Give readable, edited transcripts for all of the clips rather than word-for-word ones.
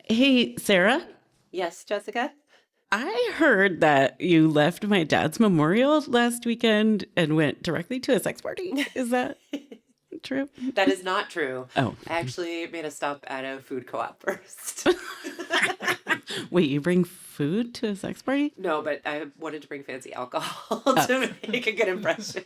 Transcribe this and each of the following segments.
Hey, Sarah, Yes, Jessica? I heard that you left my dad's memorial last weekend and went directly to a sex party. Is that true? That is not true. Oh, I actually made a stop at a food co-op first. wait, you bring food to a sex party? No, but I wanted to bring fancy alcohol to make a good impression.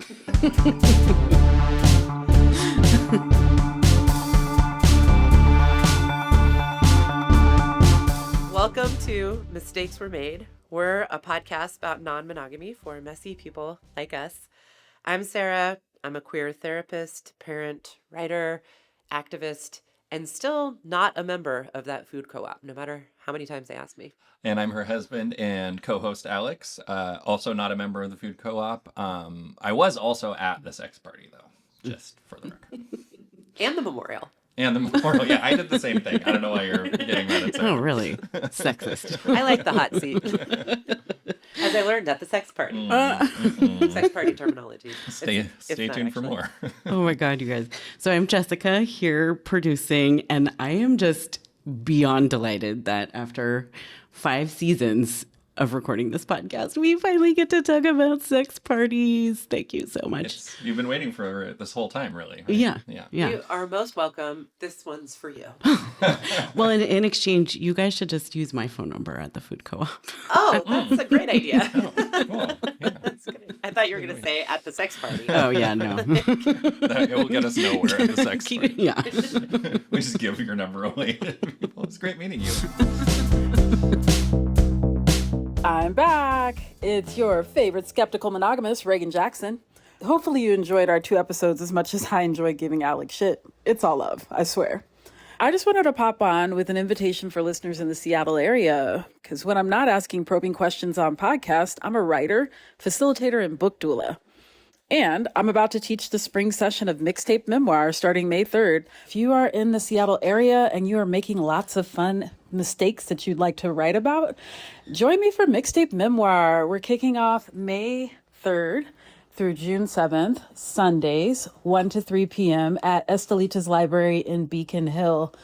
Welcome to Mistakes Were Made. We're a podcast about non-monogamy for messy people like us. I'm Sarah. I'm a queer therapist, parent, writer, activist, and still not a member of that food co-op, no matter how many times they ask me. And I'm her husband and co-host Alex, also not a member of the food co-op. I was also at the sex party, though, just for the record. And the memorial. And the memorial. Yeah, I did the same thing. I don't know why you're getting mad at Sarah. Oh, really? Sexist. I like the hot seat. As I learned at the sex party. Sex party terminology. Stay not tuned for actually. more. Oh my God, you guys. So I'm Jessica here producing, and I am just beyond delighted that after 5 seasons of recording this podcast, we finally get to talk about sex parties. Thank you so much. You've been waiting for it this whole time, really. Right? Yeah. You are most welcome. This one's for you. Well, in exchange, you guys should just use my phone number at the food co-op. Oh, that's a great idea. Cool. Yeah. That's good. I thought you were going to say at the sex party. Oh, yeah, no. It will get us nowhere at the sex party. Yeah. We just give your number away to people. It's great meeting you. I'm back. It's your favorite skeptical monogamist, Reagan Jackson. Hopefully you enjoyed our 2 episodes as much as I enjoy giving Alex shit. It's all love, I swear. I just wanted to pop on with an invitation for listeners in the Seattle area, because when I'm not asking probing questions on podcast, I'm a writer, facilitator, and book doula. And I'm about to teach the spring session of Mixtape Memoir starting May 3rd. If you are in the Seattle area and you are making lots of fun mistakes that you'd like to write about, join me for Mixtape Memoir. We're kicking off May 3rd through June 7th, Sundays, 1 to 3 p.m. at Estelita's Library in Beacon Hill.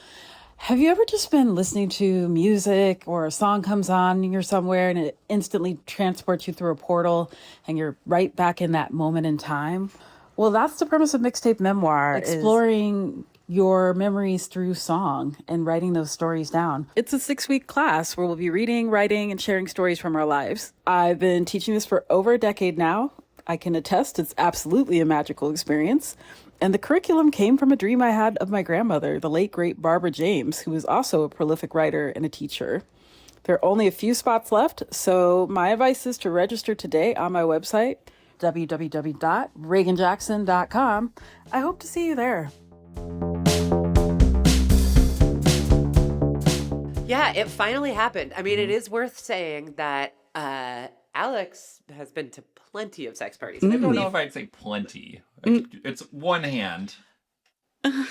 Have you ever just been listening to music or a song comes on and you're somewhere and it instantly transports you through a portal and you're right back in that moment in time? Well, that's the premise of Mixtape Memoir, exploring your memories through song and writing those stories down. It's a 6-week class where we'll be reading, writing, and sharing stories from our lives. I've been teaching this for over a decade now. I can attest it's absolutely a magical experience. And the curriculum came from a dream I had of my grandmother, the late, great Barbara James, who was also a prolific writer and a teacher. There are only a few spots left, so my advice is to register today on my website, www.reaganjackson.com. I hope to see you there. Yeah, it finally happened. I mean, it is worth saying that Alex has been to plenty of sex parties. I don't know if I'd say plenty. It's one hand. I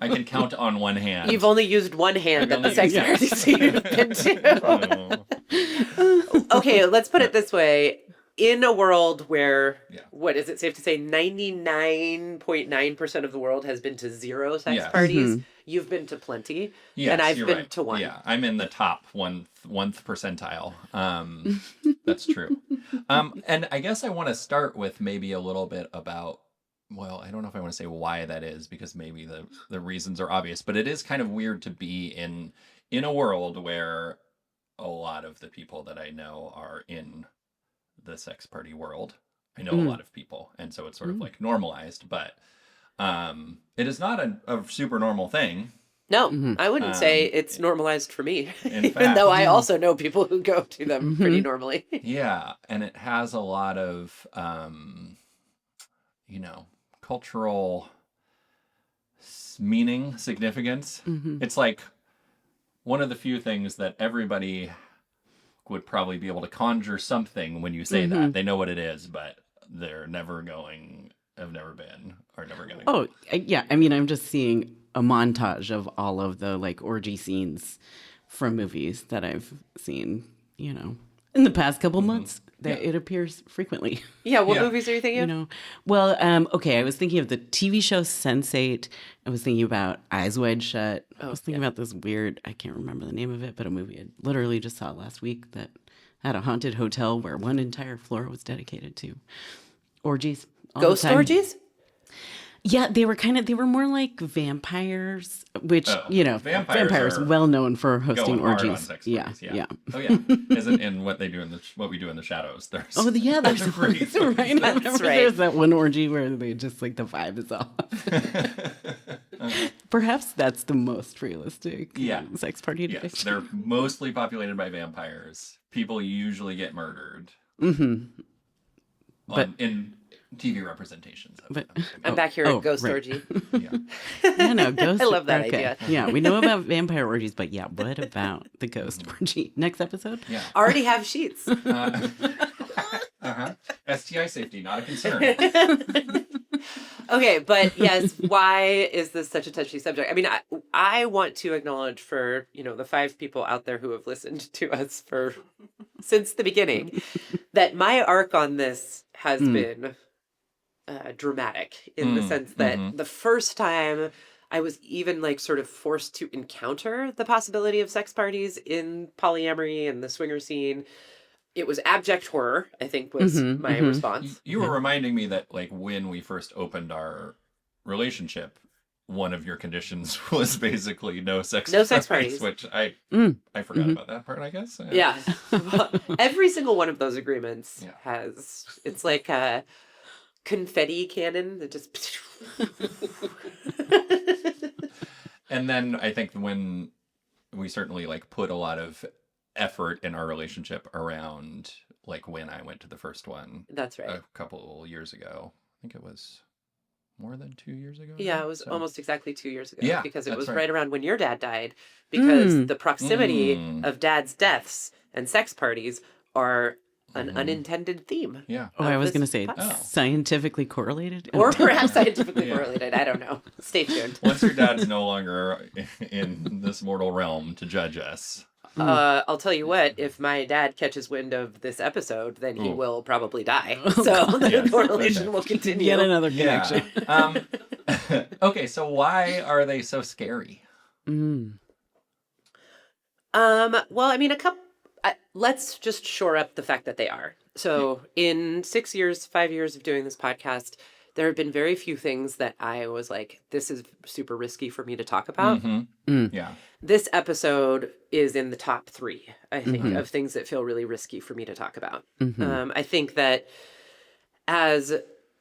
can count on one hand. You've only used one hand at the sex parties you've been to. Okay, let's put it this way. In a world where, what is it safe to say, 99.9% of the world has been to 0 sex parties, you've been to plenty, and I've been to 1. Yeah, I'm in the top one percentile. That's true. And I guess I want to start with maybe a little bit about, well, I don't know if I want to say why that is, because maybe the reasons are obvious, but it is kind of weird to be in a world where a lot of the people that I know are in the sex party world. I know a lot of people, and so it's sort of like normalized, but it is not a super normal thing. No, I wouldn't say it's normalized for me, In even fact, though I also know people who go to them pretty normally. Yeah, and it has a lot of cultural meaning, significance. It's like one of the few things that everybody would probably be able to conjure something when you say that. They know what it is, but they're never going, have never been, or never going to go. Oh, yeah. I mean, I'm just seeing a montage of all of the like orgy scenes from movies that I've seen, in the past couple months. that it appears frequently. Yeah, what Yeah. movies are you thinking You of? know, well, okay. I was thinking of the TV show Sense8. I was thinking about Eyes Wide Shut. I was thinking about this weird, I can't remember the name of it, but a movie I literally just saw last week that had a haunted hotel where one entire floor was dedicated to orgies. All the Ghost time. orgies? Yeah, they were more like vampires, which, Oh, vampires are well known for hosting going hard on orgies. sex Yeah, parties. yeah. Oh yeah. Isn't in what they do in what we do in the shadows. There's Oh, yeah, there's pretty right. I remember right. there's that one orgy where they just like the vibe is off. Perhaps that's the most realistic sex party Yes, depiction. they're mostly populated by vampires. People usually get murdered. In TV representations. I'm back here at Ghost Orgy. Yeah. Yeah, no, ghost. I love that idea. Yeah, we know about vampire orgies, but yeah, what about the ghost orgy? Next episode? Yeah. Already have sheets. STI safety, not a concern. Okay, but yes, why is this such a touchy subject? I mean, I want to acknowledge for, the 5 people out there who have listened to us since the beginning that my arc on this has been dramatic in the sense that the first time I was even like sort of forced to encounter the possibility of sex parties in polyamory and the swinger scene, it was abject horror, I think was my response. You were reminding me that like when we first opened our relationship, one of your conditions was basically no sex parties, which I forgot about that part, I guess. Yeah. Every single one of those agreements it's like a confetti cannon that just And then I think when we certainly like put a lot of effort in our relationship around like when I went to the first one. That's right. A couple years ago. I think it was more than 2 years ago. Yeah, it was almost exactly 2 years ago. Yeah, because it that's was right. right around when your dad died. Because the proximity of dad's deaths and sex parties are an unintended theme. Yeah. Oh, I was going to say scientifically correlated? Or perhaps scientifically correlated. I don't know. Stay tuned. Once your dad's no longer in this mortal realm to judge us. I'll tell you what, if my dad catches wind of this episode, then he will probably die. So the correlation will continue. Yet another connection. Okay, so why are they so scary? Well, I mean, let's just shore up the fact that they are. So in 5 years of doing this podcast, there have been very few things that I was like, this is super risky for me to talk about. Yeah. This episode is in the top 3, I think, of things that feel really risky for me to talk about. I think that as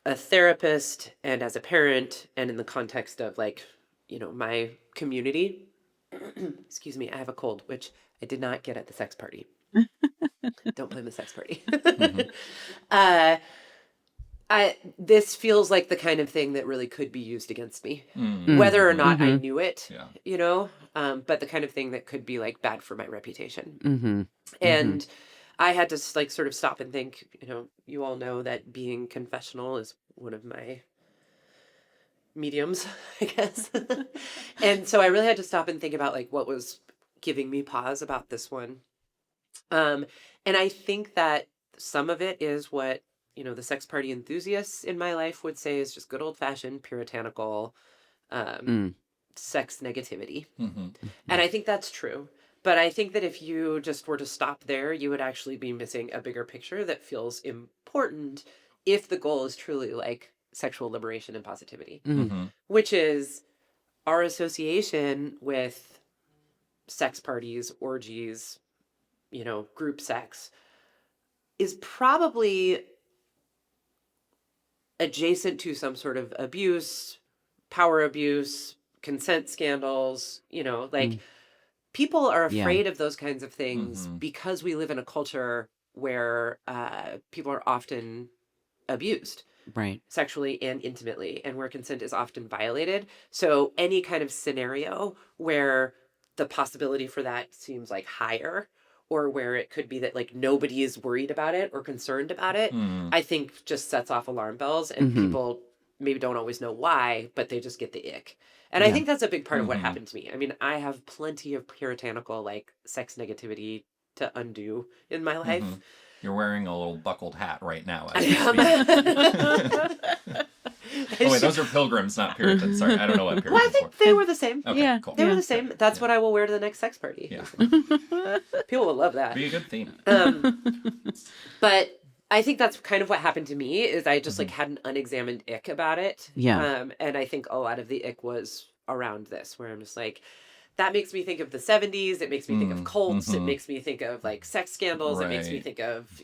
a therapist and as a parent and in the context of like, my community, excuse me, I have a cold, which I did not get at the sex party. Don't blame the sex party. This feels like the kind of thing that really could be used against me, whether or not I knew it, but the kind of thing that could be like bad for my reputation. And I had to like sort of stop and think, you all know that being confessional is one of my mediums, I guess. And so I really had to stop and think about like what was giving me pause about this one. And I think that some of it is what, the sex party enthusiasts in my life would say is just good old fashioned puritanical sex negativity. And I think that's true. But I think that if you just were to stop there, you would actually be missing a bigger picture that feels important if the goal is truly like sexual liberation and positivity, which is our association with sex parties, orgies, group sex is probably adjacent to some sort of abuse, power abuse, consent scandals, people are afraid of those kinds of things because we live in a culture where people are often abused. Right. Sexually and intimately, and where consent is often violated. So any kind of scenario where the possibility for that seems like higher, or where it could be that like nobody is worried about it or concerned about it, I think just sets off alarm bells, and people maybe don't always know why, but they just get the ick. And I think that's a big part of what happened to me. I mean, I have plenty of puritanical like sex negativity to undo in my life. You're wearing a little buckled hat right now. I As we am. speak. Oh wait, those are pilgrims, not Puritans. Sorry, I don't know what Puritans Well, I think they were the same. were. Okay, Yeah. cool. They were the same. That's what I will wear to the next sex party. Yeah. People will love that. Be a good theme. But I think that's kind of what happened to me is I just like had an unexamined ick about it. Yeah. And I think a lot of the ick was around this, where I'm just like, that makes me think of the 70s. It makes me think of cults. It makes me think of like sex scandals. It makes me Right. think of,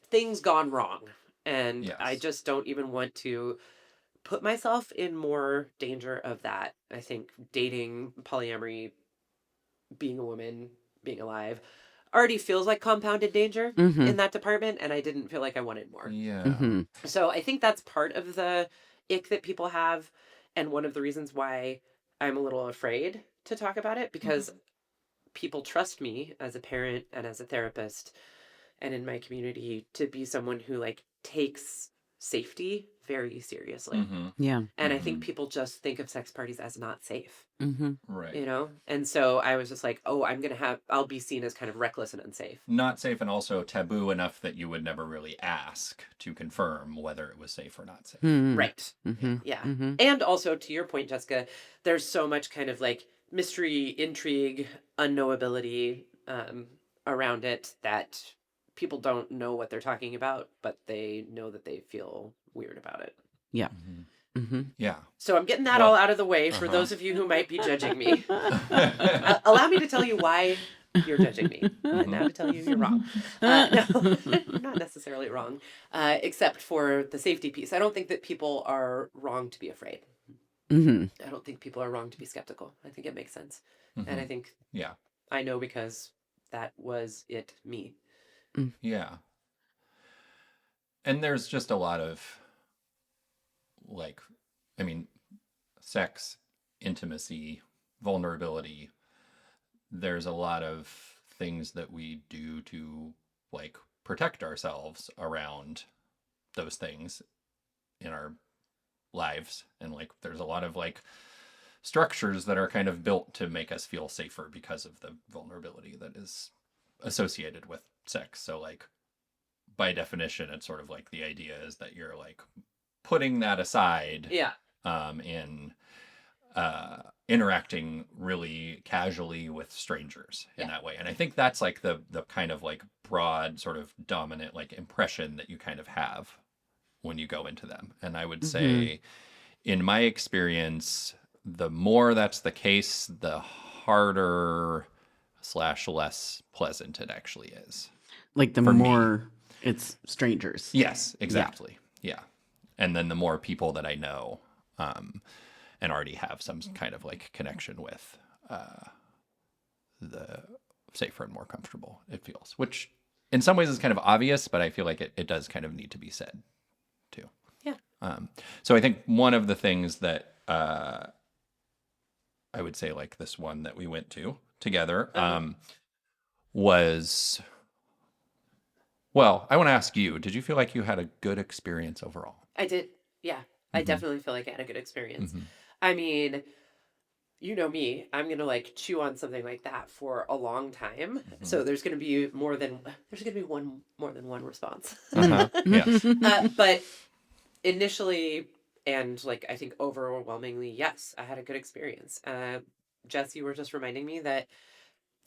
things gone wrong. And Yes. I just don't even want to put myself in more danger of that. I think dating, polyamory, being a woman, being alive already feels like compounded danger in that department. And I didn't feel like I wanted more. Yeah. So I think that's part of the ick that people have. And one of the reasons why I'm a little afraid to talk about it, because people trust me as a parent and as a therapist and in my community to be someone who like takes safety very seriously. Yeah. And I think people just think of sex parties as not safe, Right. And so I was just like, oh, I'll be seen as kind of reckless and unsafe. Not safe and also taboo enough that you would never really ask to confirm whether it was safe or not safe. Right. Yeah. And also to your point, Jessica, there's so much kind of like mystery, intrigue, unknowability around it that people don't know what they're talking about, but they know that they feel weird about it. Yeah. Yeah. So I'm getting that all out of the way for those of you who might be judging me. Allow me to tell you why you're judging me. And now to tell you you're wrong. No, you're not necessarily wrong, except for the safety piece. I don't think that people are wrong to be afraid. I don't think people are wrong to be skeptical. I think it makes sense. And I think Yeah. I know because that was me. Yeah. And there's just a lot of sex, intimacy, vulnerability. There's a lot of things that we do to like protect ourselves around those things in our lives. And like there's a lot of like structures that are kind of built to make us feel safer because of the vulnerability that is associated with sex. So like by definition, it's sort of like the idea is that you're like putting that aside in interacting really casually with strangers in that way. And I think that's like the kind of like broad sort of dominant like impression that you kind of have when you go into them. And I would say in my experience, the more that's the case, the harder / less pleasant it actually is. Like the more it's strangers. Yes, exactly. Yeah. And then the more people that I know and already have some kind of like connection with, the safer and more comfortable it feels, which in some ways is kind of obvious, but I feel like it does kind of need to be said too. Yeah. So I think one of the things that I would say like this one that we went to together was, well, I want to ask you, did you feel like you had a good experience overall? I did. Yeah. I definitely feel like I had a good experience. I mean, you know me, I'm going to like chew on something like that for a long time. So there's going to be more than one response. Yes. But initially, and like I think overwhelmingly, yes, I had a good experience. Jess, you were just reminding me that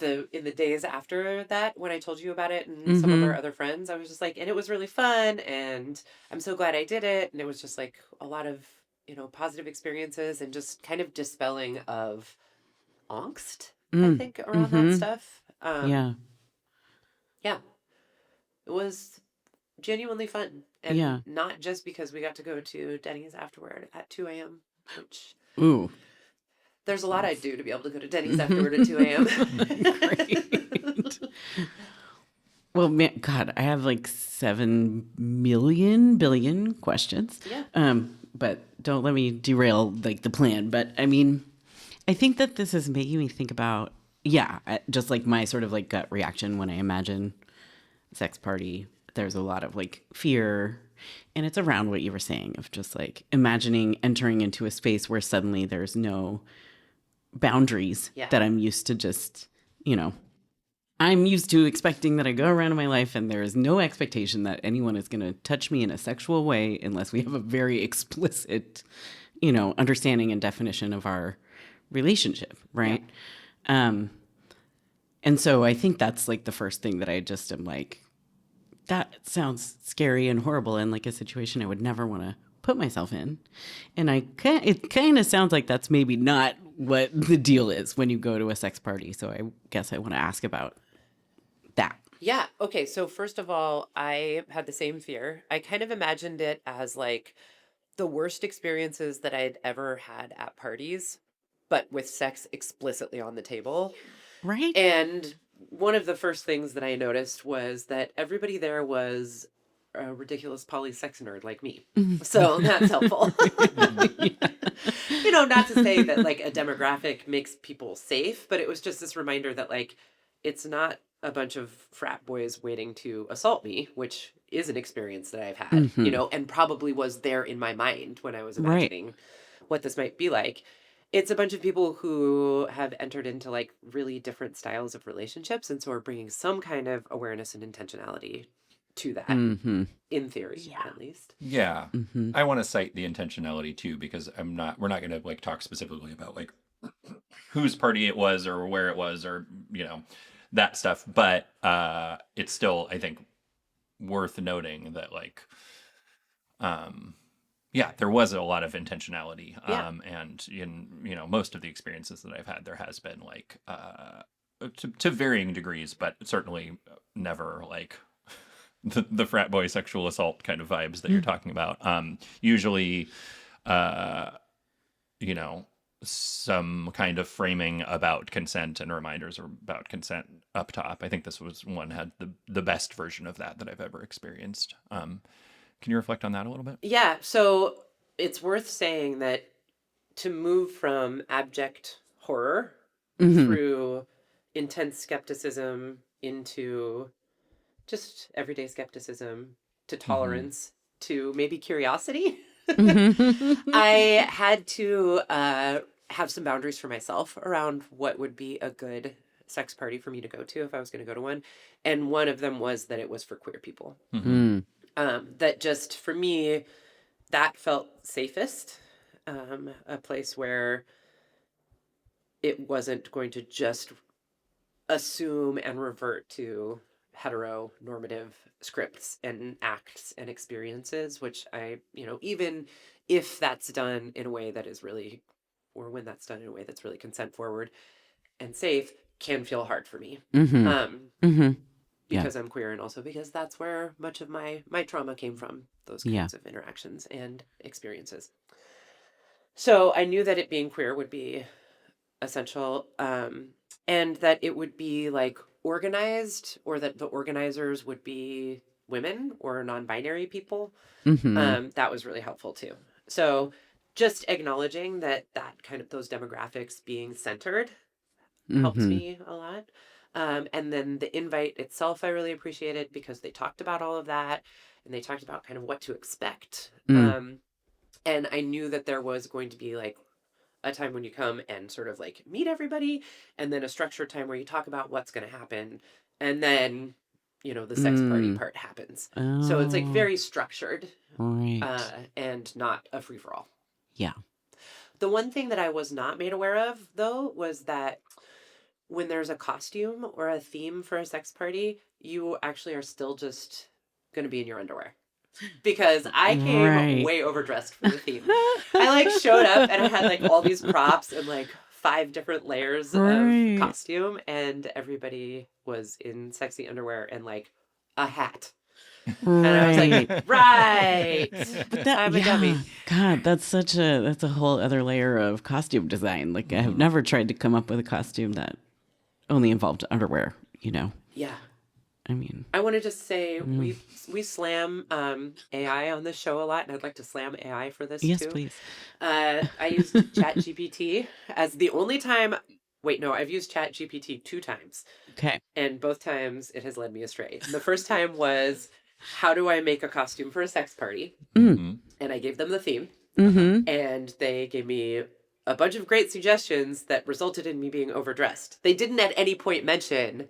in the days after that, when I told you about it and some of our other friends, I was just like, and it was really fun, and I'm so glad I did it. And it was just like a lot of positive experiences and just kind of dispelling of angst, I think, around that stuff. Yeah. It was genuinely fun. And not just because we got to go to Denny's afterward at 2 a.m., which Ooh. there's a lot I'd do to be able to go to Denny's afterward at 2 a.m. Great. Well, man, God, I have like 7 billion questions. Yeah. But don't let me derail like the plan. But I mean, I think that this is making me think about, just like my sort of like gut reaction when I imagine sex party. There's a lot of like fear, and it's around what you were saying of just like imagining entering into a space where suddenly there's no boundaries that I'm used to just, I'm used to expecting that I go around in my life and there is no expectation that anyone is going to touch me in a sexual way unless we have a very explicit, understanding and definition of our relationship, right? And so I think that's like the first thing that I just am like, that sounds scary and horrible and like a situation I would never want to put myself in. And it kind of sounds like that's maybe not what the deal is when you go to a sex party. So I guess I want to ask about that. Yeah. Okay. So first of all, I had the same fear. I kind of imagined it as like the worst experiences that I'd ever had at parties, but with sex explicitly on the table. Right. And one of the first things that I noticed was that everybody there was a ridiculous polysex nerd like me. So that's helpful. Not to say that like a demographic makes people safe, but it was just this reminder that like it's not a bunch of frat boys waiting to assault me, which is an experience that I've had, and probably was there in my mind when I was imagining what this might be like. It's a bunch of people who have entered into like really different styles of relationships. And so are bringing some kind of awareness and intentionality to that, in theory, at least. Yeah. I want to cite the intentionality too, because we're not going to like talk specifically about like whose party it was or where it was or, that stuff. But it's still, I think, worth noting that like, there was a lot of intentionality. And in, most of the experiences that I've had, there has been like, to varying degrees, but certainly never like the frat boy sexual assault kind of vibes that you're talking about. Usually, some kind of framing about consent and reminders about consent up top. I think this was one had the best version of that I've ever experienced. Can you reflect on that a little bit? Yeah. So it's worth saying that to move from abject horror through intense skepticism into just everyday skepticism to tolerance to maybe curiosity, I had to have some boundaries for myself around what would be a good sex party for me to go to if I was going to go to one. And one of them was that it was for queer people. That just, for me, that felt safest. A place where it wasn't going to just assume and revert to heteronormative scripts and acts and experiences, which I, even if that's done in a way that is really, or when that's done in a way that's really consent forward and safe, can feel hard for me. Because I'm queer, and also because that's where much of my trauma came from, those kinds of interactions and experiences. So I knew that it being queer would be essential, and that it would be like organized, or that the organizers would be women or non-binary people. That was really helpful too. So just acknowledging that kind of those demographics being centered helped me a lot. And then the invite itself, I really appreciated because they talked about all of that and they talked about kind of what to expect. And I knew that there was going to be like a time when you come and sort of like meet everybody, and then a structured time where you talk about what's going to happen. And then, the sex party part happens. So it's like very structured, and not a free for all. Yeah. The one thing that I was not made aware of, though, was that when there's a costume or a theme for a sex party, you actually are still just going to be in your underwear. Because I came way overdressed for the theme. I like showed up and I had like all these props and like 5 different layers of costume, and everybody was in sexy underwear and like a hat. And I was like, but I'm a dummy. God, that's a whole other layer of costume design. Like I have never tried to come up with a costume that only involved underwear, Yeah. I mean, I want to just say we slam AI on this show a lot, and I'd like to slam AI for this too. Yes, please. I used ChatGPT as the only time. Wait, no, I've used ChatGPT 2 times. Okay. And both times it has led me astray. The first time was, how do I make a costume for a sex party? And I gave them the theme. And they gave me a bunch of great suggestions that resulted in me being overdressed. They didn't at any point mention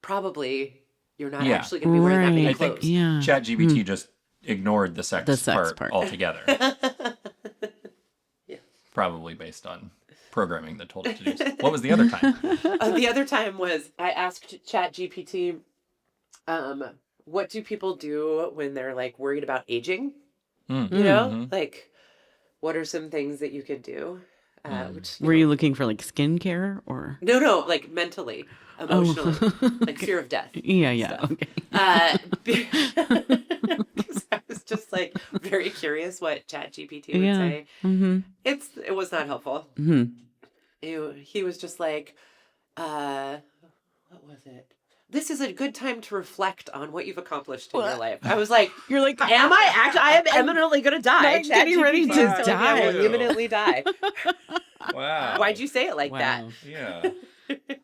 probably you're not Yeah. actually going to be wearing that many I Right. think clothes. Yeah. ChatGPT just ignored the sex, The sex part. altogether, Yeah. probably based on programming that told it to do so. What was the other time? The other time was I asked ChatGPT, what do people do when they're like worried about aging? Mm. You know, Mhm. like what are some things that you could do? Which Were you looking for like skincare or? no, like mentally, emotionally, like fear of death. Yeah. stuff. Okay. Because I was just like very curious what ChatGPT would Yeah. say. Mm-hmm. It was not helpful. Mm-hmm. He was just like, what was it? This is a good time to reflect on what you've accomplished in your life. I was like, You're like, am I actually? I am imminently going to die. I'm getting ready ChatGPT to is telling me I will die. imminently die. Wow. Why'd you say it like that? wow. Yeah.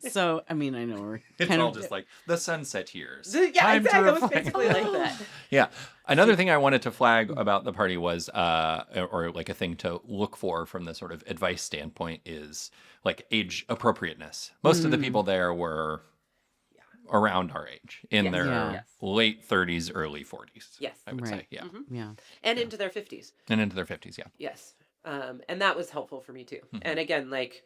So, I mean, I know we're It's kind all of just like the sunset years. Yeah, Time to exactly. It was reflect. basically like that. Yeah. Another thing I wanted to flag about the party was, or like a thing to look for from the sort of advice standpoint is like age appropriateness. Most of the people there were around our age, in Yes. their Yeah. Yes. late 30s, early 40s. Yes. I would say. Right. Yeah. yeah. And into their 50s. And into their 50s. Yeah. Yes. And that was helpful for me too. And again, like,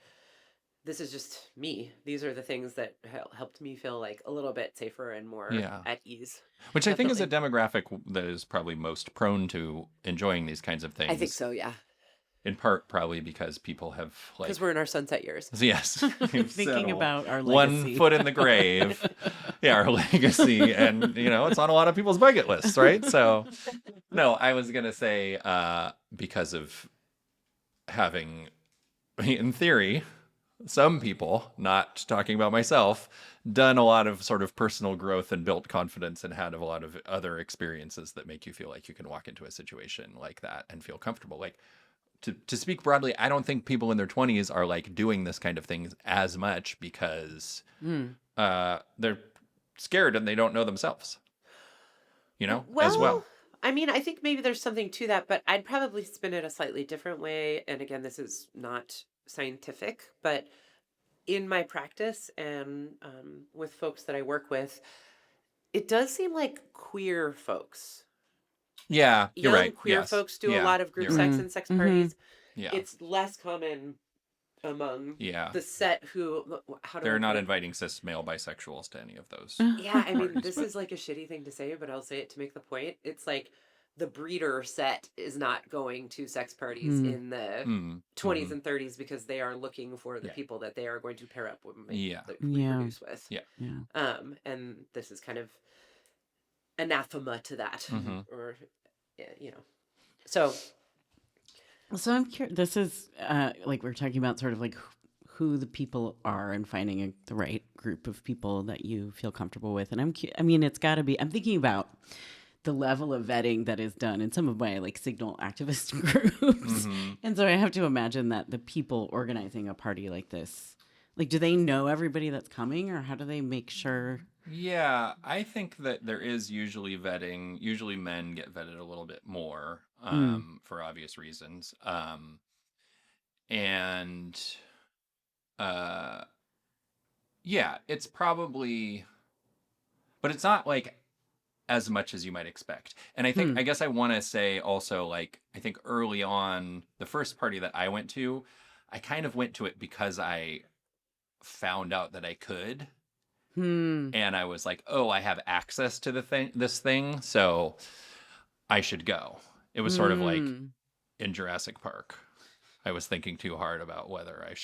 this is just me. These are the things that helped me feel like a little bit safer and more Yeah. at ease. Which I think is a demographic that is probably most prone to enjoying these kinds of things. I think so, yeah. In part, probably because people have like. Because we're in our sunset years. Yes. Thinking about our one legacy. foot in the grave. Yeah, our legacy. And, it's on a lot of people's bucket lists, right? So, no, I was going to say because of having, in theory, some people, not talking about myself, done a lot of sort of personal growth and built confidence and had a lot of other experiences that make you feel like you can walk into a situation like that and feel comfortable. Like, to speak broadly, I don't think people in their 20s are like doing this kind of thing as much because they're scared and they don't know themselves, as well. I mean, I think maybe there's something to that, but I'd probably spin it a slightly different way. And again, this is not scientific, but in my practice and with folks that I work with, it does seem like queer folks, Yeah, you're young right. queer Yes. folks do a Yeah, lot of group you're sex right. and sex parties. Yeah. It's less common among Yeah. the set who, how do They're I not put it? inviting cis male bisexuals to any of those. Yeah, I mean, parties, this but- is like a shitty thing to say, but I'll say it to make the point. It's like the breeder set is not going to sex parties in the 20s and 30s because they are looking for the people that they are going to pair up with, reproduce with. Yeah. And this is kind of anathema to that, or so. So I'm curious. This is like we're talking about sort of like who the people are and finding the right group of people that you feel comfortable with. And I mean, it's got to be. I'm thinking about the level of vetting that is done in some of my like signal activist groups, and so I have to imagine that the people organizing a party like this, like, do they know everybody that's coming, or how do they make sure? Yeah, I think that there is usually vetting. Usually men get vetted a little bit more for obvious reasons. Yeah, it's probably, but it's not like as much as you might expect. And I think, I guess I want to say also, like, I think early on, the first party that I went to, I kind of went to it because I found out that I could. And I was like, oh, I have access to this thing, so I should go. It was sort of like in Jurassic Park. I was thinking too hard about whether I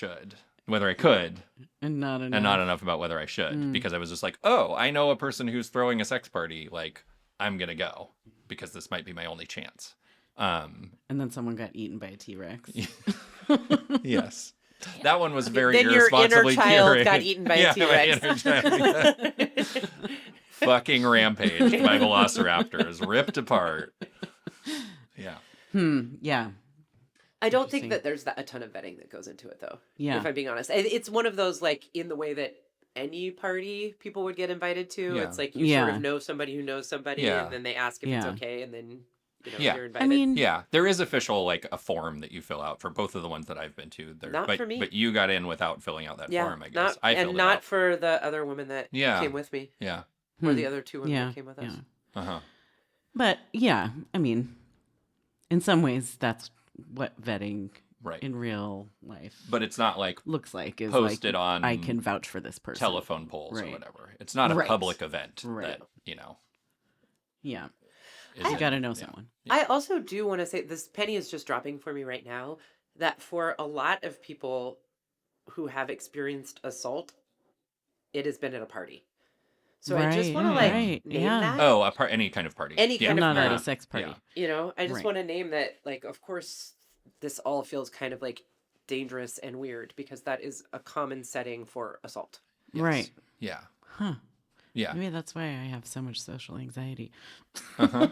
could, And not enough. and not enough about whether I should, because I was just like, oh, I know a person who's throwing a sex party. Like, I'm going to go because this might be my only chance. And then someone got eaten by a T-Rex. Yes. That one was very Then your inner irresponsibly child curated. got eaten by a my T-Rex. inner child. Fucking rampaged by velociraptors, ripped apart. Yeah. Yeah. I don't think that there's a ton of vetting that goes into it, though. Yeah. If I'm being honest, it's one of those, like, in the way that any party people would get invited to. Yeah. It's like you sort of know somebody who knows somebody, Yeah. and then they ask if it's Yeah. okay, and then Yeah. you're invited. I mean, Yeah, there is official like a form that you fill out for both of the ones that I've been to. Not but for me. but you got in without filling out that Yeah, form, I guess. I and filled it not out. for the other woman that Yeah. came with me, Yeah. or the other 2 women yeah, that came with us. yeah. Uh-huh. But yeah, I mean, in some ways, that's what vetting Right. in real life But it's not like looks like. Is posted like, on I can vouch for this person. telephone poles or Right. whatever. It's not a Right. public event Right. that, you know. Yeah, is you in- got to know yeah. someone. I also do want to say this penny is just dropping for me right now that for a lot of people who have experienced assault, it has been at a party. So I just Right, want to like right, name yeah. that. Oh, any kind of party. Any Yeah. kind of Not at party. a sex party. Yeah. I just Right. want to name that, like, of course, this all feels kind of like dangerous and weird because that is a common setting for assault. Yes. Right. Yeah. Huh. Yeah. Maybe that's why I have so much social anxiety. Uh-huh.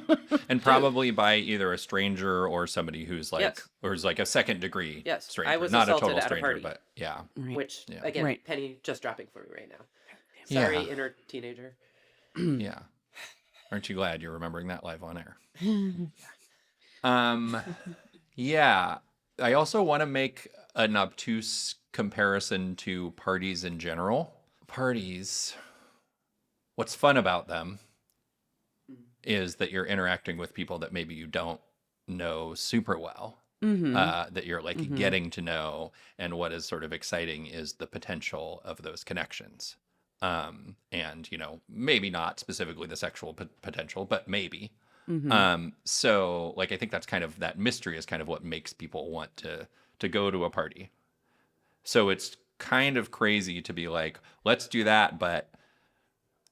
And probably by either a stranger or somebody who's like, Yes. or is like a second degree Yes, I stranger. was Not a assaulted total at a stranger, party. but yeah. Right. Which, Yeah. again, Right. penny just dropping for me right now. Yeah. Sorry, inner teenager. Yeah. Aren't you glad you're remembering that live on air? Yeah. I also want to make an obtuse comparison to parties in general. Parties, what's fun about them is that you're interacting with people that maybe you don't know super well. That you're like getting to know, and what is sort of exciting is the potential of those connections. And maybe not specifically the sexual potential, but maybe. So like I think that's kind of, that mystery is kind of what makes people want to go to a party. So it's kind of crazy to be like, let's do that, but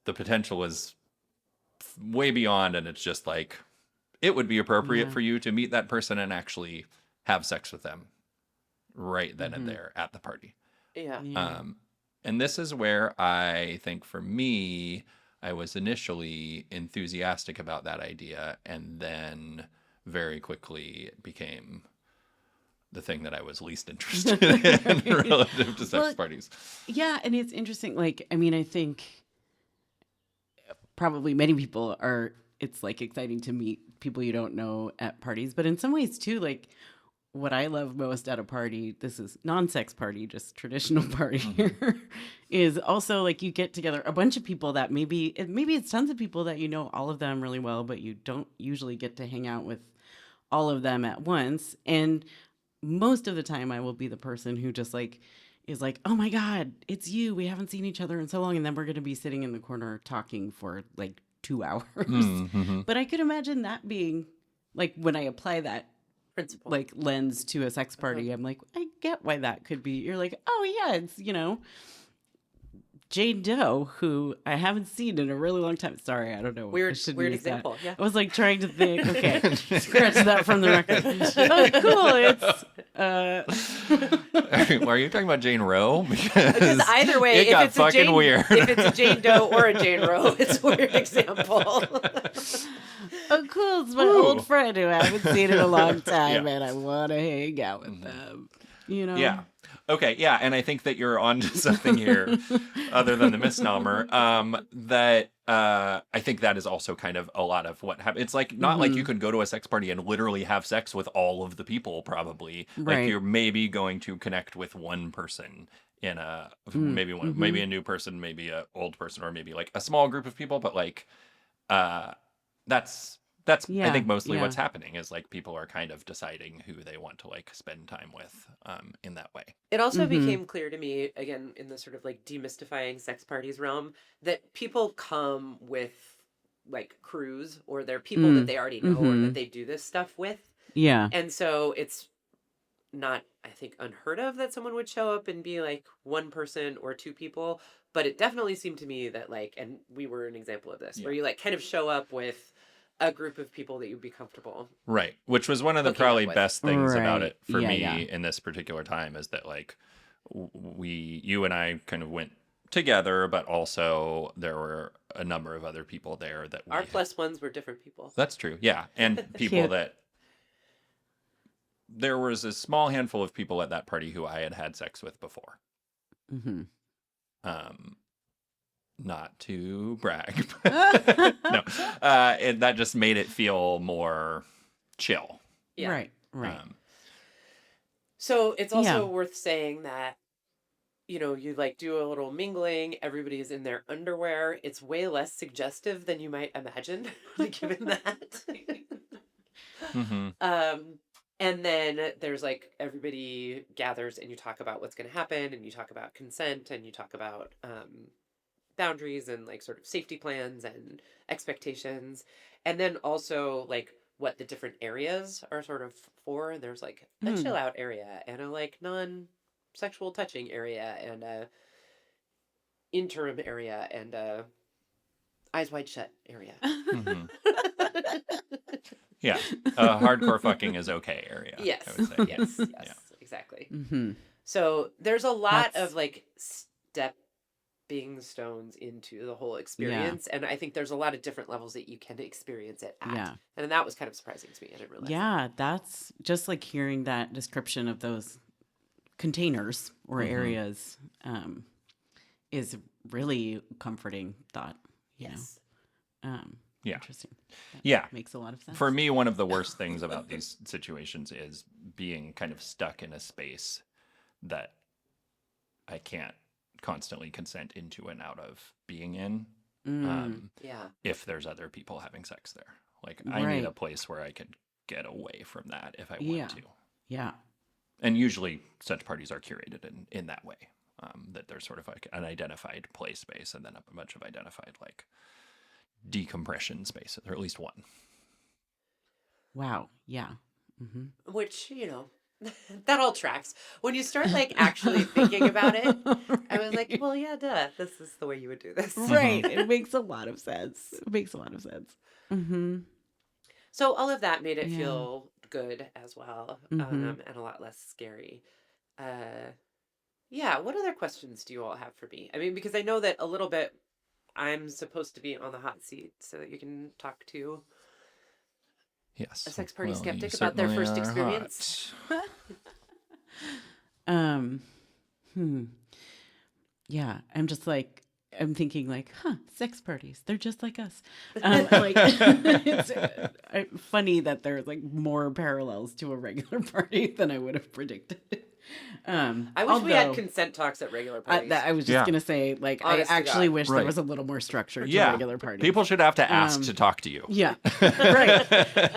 the potential is way beyond, and it's just like, it would be appropriate for you to meet that person and actually have sex with them right then and there at the party. Yeah. And this is where I think for me, I was initially enthusiastic about that idea, and then very quickly it became the thing that I was least interested in relative to sex parties. Yeah, and it's interesting. Like, I mean, I think probably many people are, it's like exciting to meet people you don't know at parties. But in some ways too, like what I love most at a party, this is non-sex party, just traditional party here, is also like you get together a bunch of people that maybe it's tons of people that you know all of them really well, but you don't usually get to hang out with all of them at once. And most of the time I will be the person who just like is like, oh my God, it's you. We haven't seen each other in so long. And then we're going to be sitting in the corner talking for like 2 hours. But I could imagine that being like, when I apply that Principle. like lens to a sex party, I'm like, I get why that could be. You're like, oh yeah, it's, Jane Doe, who I haven't seen in a really long time. Sorry, I don't know. Weird I shouldn't weird use that. example. Yeah. I was like trying to think. Okay, scratch that from the record. Oh, cool. It's Are you talking about Jane Roe? Because either way, it if got it's a fucking Jane, weird. if it's a Jane Doe or a Jane Roe, it's a weird example. oh, cool. It's my old friend who I haven't seen in a long time, Yeah. and I want to hang out with them. Yeah. Okay. Yeah. And I think that you're onto something here, other than the misnomer. That I think that is also kind of a lot of what happens. It's like not like you could go to a sex party and literally have sex with all of the people. Probably Right. like you're maybe going to connect with one person in a maybe maybe a new person, maybe a old person, or maybe like a small group of people. But like that's I think mostly what's happening is like people are kind of deciding who they want to like spend time with in that way. It also became clear to me, again, in the sort of like demystifying sex parties realm, that people come with like crews, or they're people that they already know or that they do this stuff with. Yeah. And so it's not, I think, unheard of that someone would show up and be like one person or two people. But it definitely seemed to me that like, and we were an example of this, where you like kind of show up with a group of people that you'd be comfortable. Right. Which was one of the hooking up probably with. best things about Right. it for Yeah, me yeah. in this particular time, is that like you and I kind of went together, but also there were a number of other people there that Our plus ones were different people. That's true. Yeah. And people Cute. that there was a small handful of people at that party who I had had sex with before. Not to brag. No. And that just made it feel more chill. Yeah. Right. Right. So it's also Yeah. worth saying that, you like do a little mingling, everybody is in their underwear. It's way less suggestive than you might imagine, given that. Mm-hmm. And then there's like everybody gathers and you talk about what's going to happen and you talk about consent and you talk about boundaries and like sort of safety plans and expectations. And then also like what the different areas are sort of for. There's like a chill out area and a like non-sexual touching area and a interim area and a eyes wide shut area. Mm-hmm. Yeah, hardcore fucking is okay area. Yes. I would say. Yes. Yes. Yeah. Exactly. Mm-hmm. So there's a lot That's- of like stepping stones into the whole experience, and I think there's a lot of different levels that you can experience it at. Yeah. And that was kind of surprising to me. I didn't realize. Yeah, that's just like hearing that description of those containers or areas is really comforting thought. You Yes. know? Yeah. Interesting. That Yeah. makes a lot of sense. For me, one of the worst things about these situations is being kind of stuck in a space that I can't constantly consent into and out of being in. Yeah. If there's other people having sex there, like I need Right. a place where I can get away from that if I Yeah. want to. Yeah. And usually such parties are curated in that way, that there's sort of like an identified play space and then a bunch of identified like decompression spaces, or at least one. Wow. Yeah. Which that all tracks. When you start like actually thinking about it, I was like, well, yeah, duh. This is the way you would do this. Right. It makes a lot of sense. It makes a lot of sense. Mm-hmm. So all of that made it Yeah. feel good as well, and a lot less scary. Yeah. What other questions do you all have for me? I mean, because I know that a little bit I'm supposed to be on the hot seat so that you can talk to Yes. a sex party Well, skeptic you about their certainly first are experience. hot. Yeah. I'm thinking like, sex parties. They're just like us. It's funny that there's like more parallels to a regular party than I would have predicted. I wish we had consent talks at regular parties. I was just Yeah. gonna say, like, Honest to I actually God. wish Right. there was a little more structure to Yeah. regular parties. People should have to ask to talk to you. Yeah, right.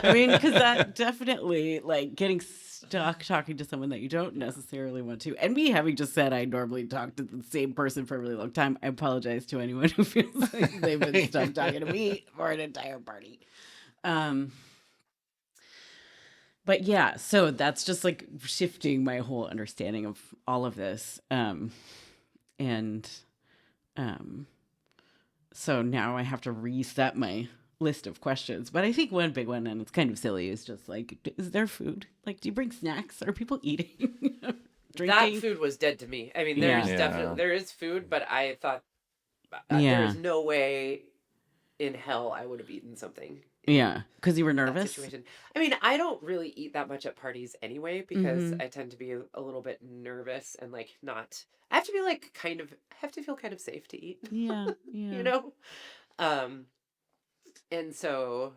I mean, because that definitely, like, getting stuck talking to someone that you don't necessarily want to, and me having just said I normally talk to the same person for a really long time. I apologize to anyone who feels like they've been stuck talking to me for an entire party. But yeah, so that's just like shifting my whole understanding of all of this. So now I have to reset my list of questions. But I think one big one, and it's kind of silly, is just like, is there food? Like, do you bring snacks? Are people eating? Drinking? That food was dead to me. I mean, Yeah. there's definitely there is food, but I thought there Yeah. is no way in hell I would have eaten something. Yeah, because you were in that nervous. situation. I mean, I don't really eat that much at parties anyway because I tend to be a little bit nervous and like not. I have to be like I have to feel kind of safe to eat. Yeah, yeah. You know, and so.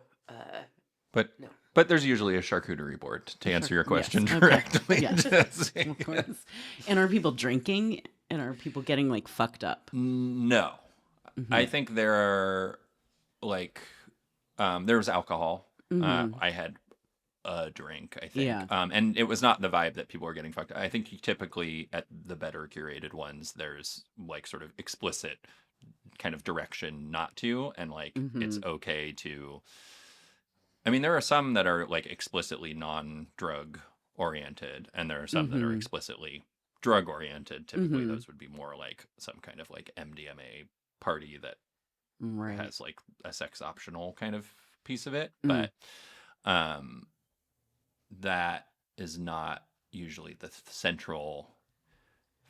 But there's usually a charcuterie board to answer your question Yes. Okay. directly. Yes. Just- Of course. And are people drinking? And are people getting like fucked up? No. I think there are like there was alcohol. I had a drink, I think. Yeah. And it was not the vibe that people were getting fucked up. I think typically at the better curated ones there's like sort of explicit kind of direction not to, and like it's okay to. I mean, there are some that are like explicitly non-drug oriented, and there are some that are explicitly drug oriented. Typically, those would be more like some kind of like MDMA party that Right. has like a sex optional kind of piece of it, but that is not usually the central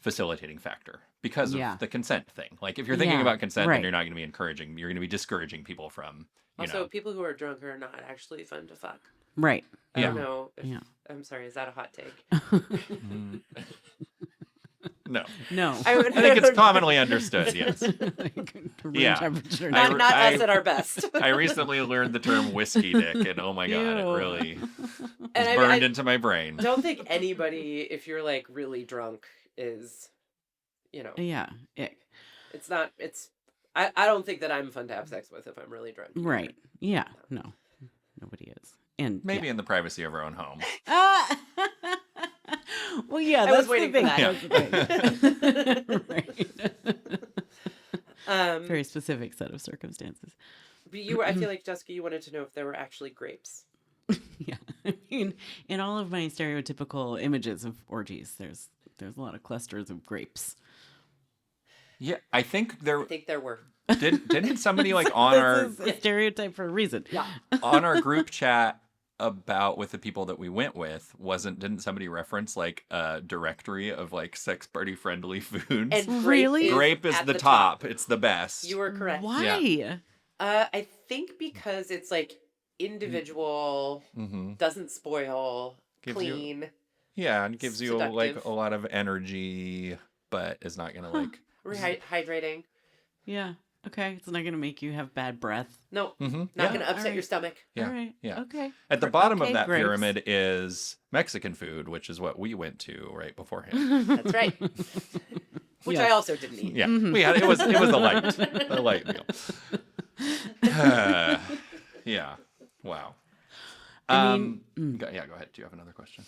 facilitating factor because of the consent thing. Like if you're thinking about consent, then you're not going to be encouraging, you're going to be discouraging people from, Also, people who are drunk are not actually fun to fuck. Right. I Yeah. don't know. If, Yeah. I'm sorry. Is that a hot take? No. No. I would. I think it's commonly understood, yes. Like, room Yeah. temperature. I- not us at our best. I recently learned the term whiskey dick, and oh my god, it Ew. really And is burned into my brain. don't think anybody, if you're like really drunk, is, Yeah. it's not. I don't think that I'm fun to have sex with if I'm really drunk. either. Right. Yeah. No. Nobody is. And Maybe in the privacy of our own home. Ah! Well, yeah, I that's was waiting the for thing. that. That's the thing. Very specific set of circumstances. But I feel like, Jessica, you wanted to know if there were actually grapes. Yeah, I mean, in all of my stereotypical images of orgies, there's a lot of clusters of grapes. Yeah, I think there were. didn't somebody like on our This is a stereotype for a reason. Yeah. on our group chat about with the people that we went with didn't somebody reference like a directory of like sex party friendly foods? And Really? Grape is at the top. It's the best. You were correct. Why? I think because it's like individual, doesn't spoil, Gives you- clean, Yeah, and gives you like seductive. a lot of energy, but is not gonna like hydrating. Yeah. Okay. It's not going to make you have bad breath. No, not yeah. going to upset Alright. your stomach. Yeah. All right. Yeah. Okay. At the bottom of Okay, that grapes. pyramid is Mexican food, which is what we went to right beforehand. That's right. Which Yeah. I also didn't eat. Yeah, we had it was a light meal. Yeah. Wow. I mean, go ahead. Do you have another question?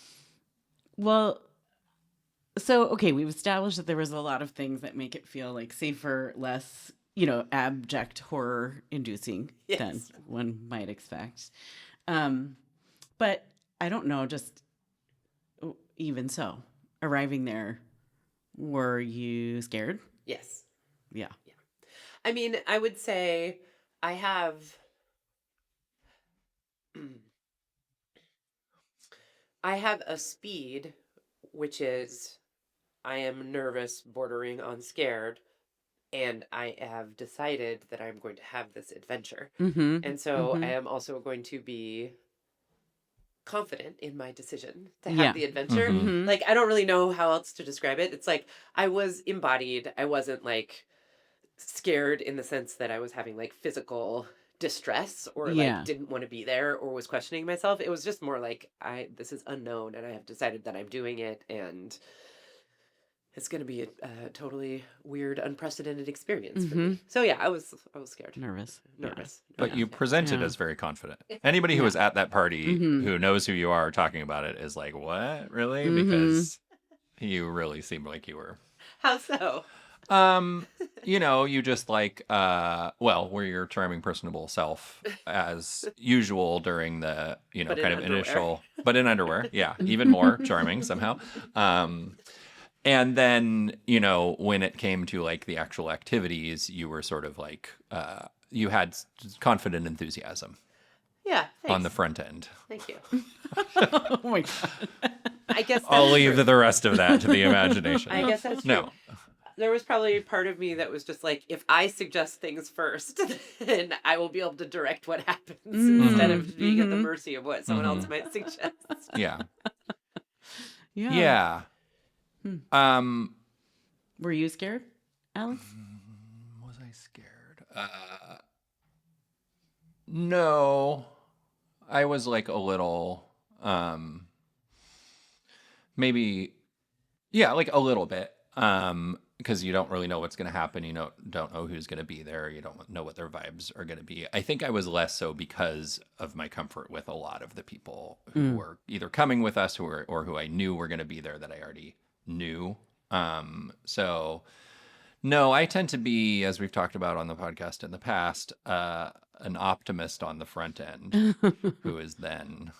Well, so, okay, we've established that there was a lot of things that make it feel like safer, less, abject horror inducing than Yes. one might expect. But I don't know, just even so, arriving there, were you scared? Yes. Yeah. I mean, I would say I have a speed, which is I am nervous, bordering on scared, and I have decided that I'm going to have this adventure. Mm-hmm. And so I am also going to be confident in my decision to have Yeah. the adventure. Mhm. Like, I don't really know how else to describe it. It's like I was embodied. I wasn't like scared in the sense that I was having like physical distress or like Yeah. didn't want to be there or was questioning myself. It was just more like this is unknown and I have decided that I'm doing it and it's going to be a totally weird, unprecedented experience for me. So yeah, I was scared, Nervous. Yeah. nervous. But you presented Yeah. as very confident. Anybody who was at that party Mhm. who knows who you are talking about it is like, what? Really? Mhm. Because you really seemed like you were. How so? You just like, were your charming, personable self as usual during the, But in kind of underwear. initial, but in underwear. Yeah. Even more charming somehow. And then, when it came to like the actual activities, you were sort of like, you had confident enthusiasm Yeah. on the Thanks. front end. Thank you. Oh my God. I guess I'll that's leave true. the rest of that to the imagination. I guess that's true. No. There was probably part of me that was just like, if I suggest things first, then I will be able to direct what happens instead of being at the mercy of what someone else might suggest. Yeah. Yeah. Yeah. Were you scared, Alex? Was I scared? No. I was like a little, maybe, yeah, like a little bit. Because you don't really know what's going to happen. You don't know who's going to be there. You don't know what their vibes are going to be. I think I was less so because of my comfort with a lot of the people who were either coming with us or who I knew were going to be there that I already knew. So no, I tend to be, as we've talked about on the podcast in the past, an optimist on the front end who is then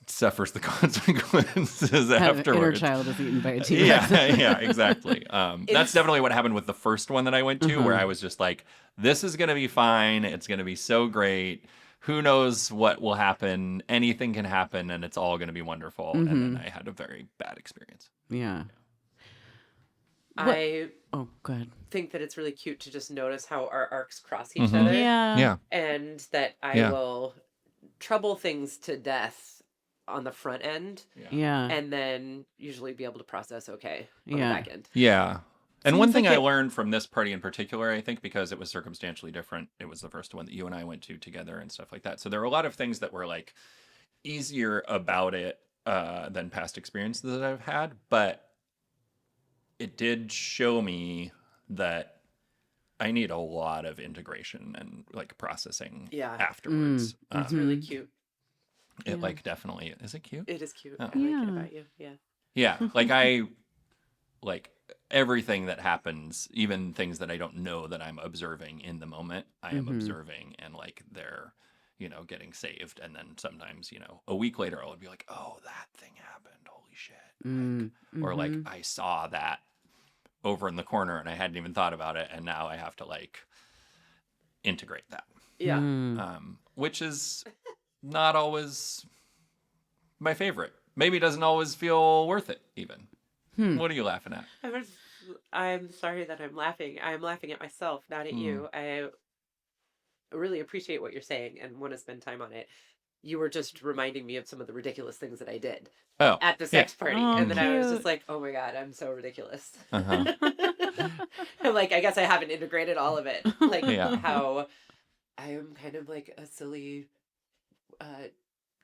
suffers the consequences Inner afterwards. child is eaten by a T-Rex. Yeah, exactly. That's definitely what happened with the first one that I went to, where I was just like, this is going to be fine. It's going to be so great. Who knows what will happen? Anything can happen, and it's all going to be wonderful. And then I had a very bad experience. Yeah. I Oh, go ahead. think that it's really cute to just notice how our arcs cross each other. Yeah. Yeah. And that I Yeah. will trouble things to death on the front end, Yeah. and then usually be able to process okay on the Yeah. back end. Yeah. And one Seems thing like I it- learned from this party in particular, I think, because it was circumstantially different, it was the first one that you and I went to together and stuff like that. So there were a lot of things that were like easier about it than past experiences that I've had, but it did show me that I need a lot of integration and like processing Yeah. afterwards. It's really cute. It like definitely is it cute? It is cute. Oh. I like it about you. Yeah. Yeah, like I like everything that happens, even things that I don't know that I'm observing in the moment, I am observing, and like they're, getting saved. And then sometimes, a week later, I'll be like, oh, that thing happened. Holy shit. Like, or like I saw that over in the corner and I hadn't even thought about it. And now I have to like integrate that. Yeah. Which is not always my favorite. Maybe doesn't always feel worth it even. What are you laughing at? I'm sorry that I'm laughing. I'm laughing at myself, not at you. I really appreciate what you're saying and want to spend time on it. You were just reminding me of some of the ridiculous things that I did at the sex party. Oh, and then I was cute. just like, oh my God, I'm so ridiculous. Uh-huh. And like, I guess I haven't integrated all of it. Like Yeah. how I am kind of like a silly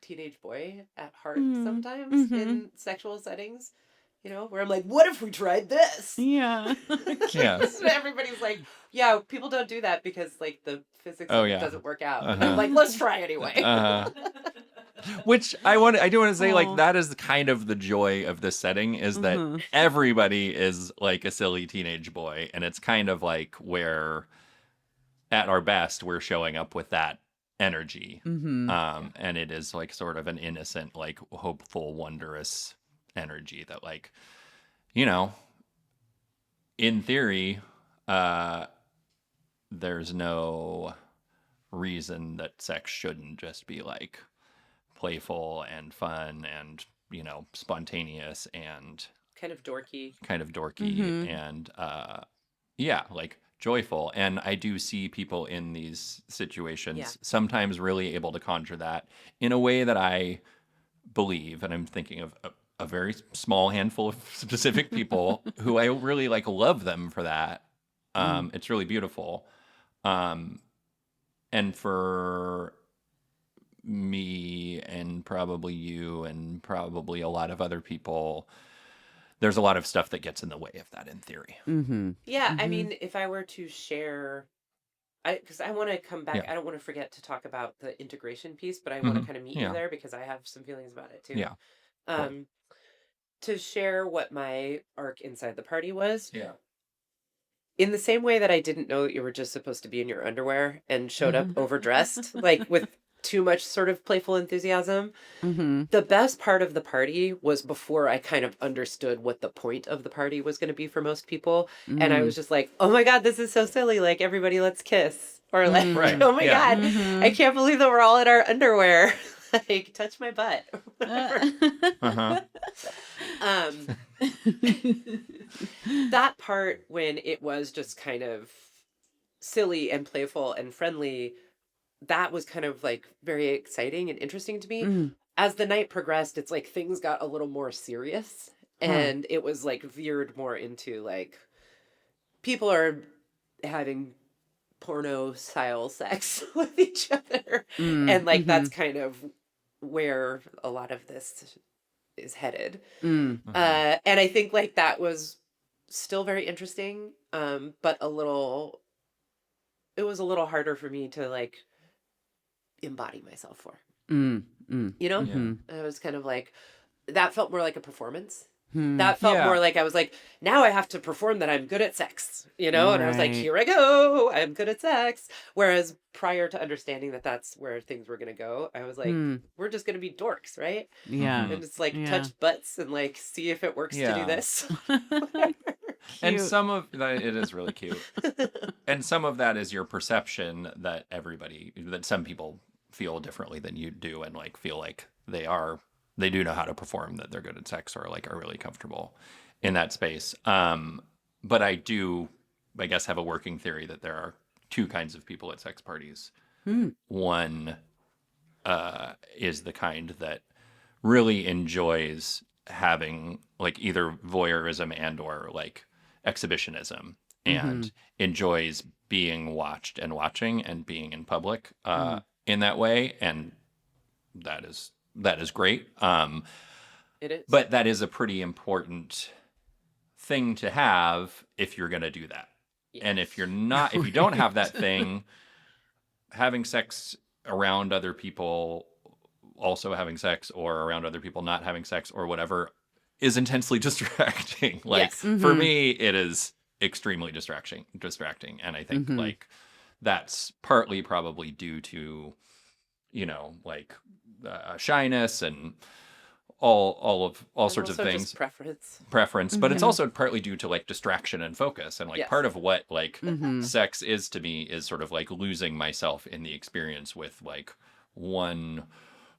teenage boy at heart sometimes in sexual settings, where I'm like, what if we tried this? Yeah. Yes. And everybody's like, yeah, people don't do that because like the physics of it yeah. doesn't work out. Uh-huh. I'm like, let's try anyway. Which I do want to say, Aw. like, that is kind of the joy of this setting is that everybody is like a silly teenage boy. And it's kind of like where at our best, we're showing up with that energy. And it is like sort of an innocent, like hopeful, wondrous energy that like, in theory, there's no reason that sex shouldn't just be like playful and fun and spontaneous and Kind of dorky. and like joyful. And I do see people in these situations sometimes really able to conjure that in a way that I believe, and I'm thinking of a very small handful of specific people who I really like love them for that. It's really beautiful. And for me and probably you and probably a lot of other people, there's a lot of stuff that gets in the way of that in theory. Yeah, I mean, if I were to share, because I want to come back, Yeah. I don't want to forget to talk about the integration piece, but I want to kind of meet you Yeah. there because I have some feelings about it too. Yeah. To share what my arc inside the party was. Yeah. In the same way that I didn't know that you were just supposed to be in your underwear and showed up overdressed, like with too much sort of playful enthusiasm. The best part of the party was before I kind of understood what the point of the party was going to be for most people. And I was just like, oh my God, this is so silly. Like, everybody, let's kiss. Or like, Right. oh my Yeah. God, I can't believe that we're all in our underwear. Like, touch my butt. Uh-huh. That part when it was just kind of silly and playful and friendly, that was kind of like very exciting and interesting to me. As the night progressed, it's like things got a little more serious and it was like veered more into like people are having porno style sex with each other. And like that's kind of where a lot of this is headed. And I think like that was still very interesting, but it was a little harder for me to like embody myself for. I was kind of like, that felt more like a performance. That felt more like I was like, now I have to perform that I'm good at sex, and I was like, here I go, I'm good at sex. Whereas prior to understanding that that's where things were going to go, I was like, we're just going to be dorks, right? Yeah. And it's like touch butts and like see if it works to do this. And some of that, it is really cute. And some of that is your perception that some people feel differently than you do and like feel like they do know how to perform, that they're good at sex or like are really comfortable in that space. But I do, I guess, have a working theory that there are two kinds of people at sex parties. One is the kind that really enjoys having like either voyeurism and or like exhibitionism and enjoys being watched and watching and being in public in that way, and that is great. It is. But that is a pretty important thing to have if you're going to do that. Yeah. And if you don't have that thing, having sex around other people, also having sex, or around other people not having sex or whatever, is intensely distracting. Like Yes. for me, it is extremely distracting. And I think like that's partly probably due to, like shyness and all sorts of Also things. just preference. But it's also partly due to like distraction and focus, and like Yes. part of what like sex is to me is sort of like losing myself in the experience with like one,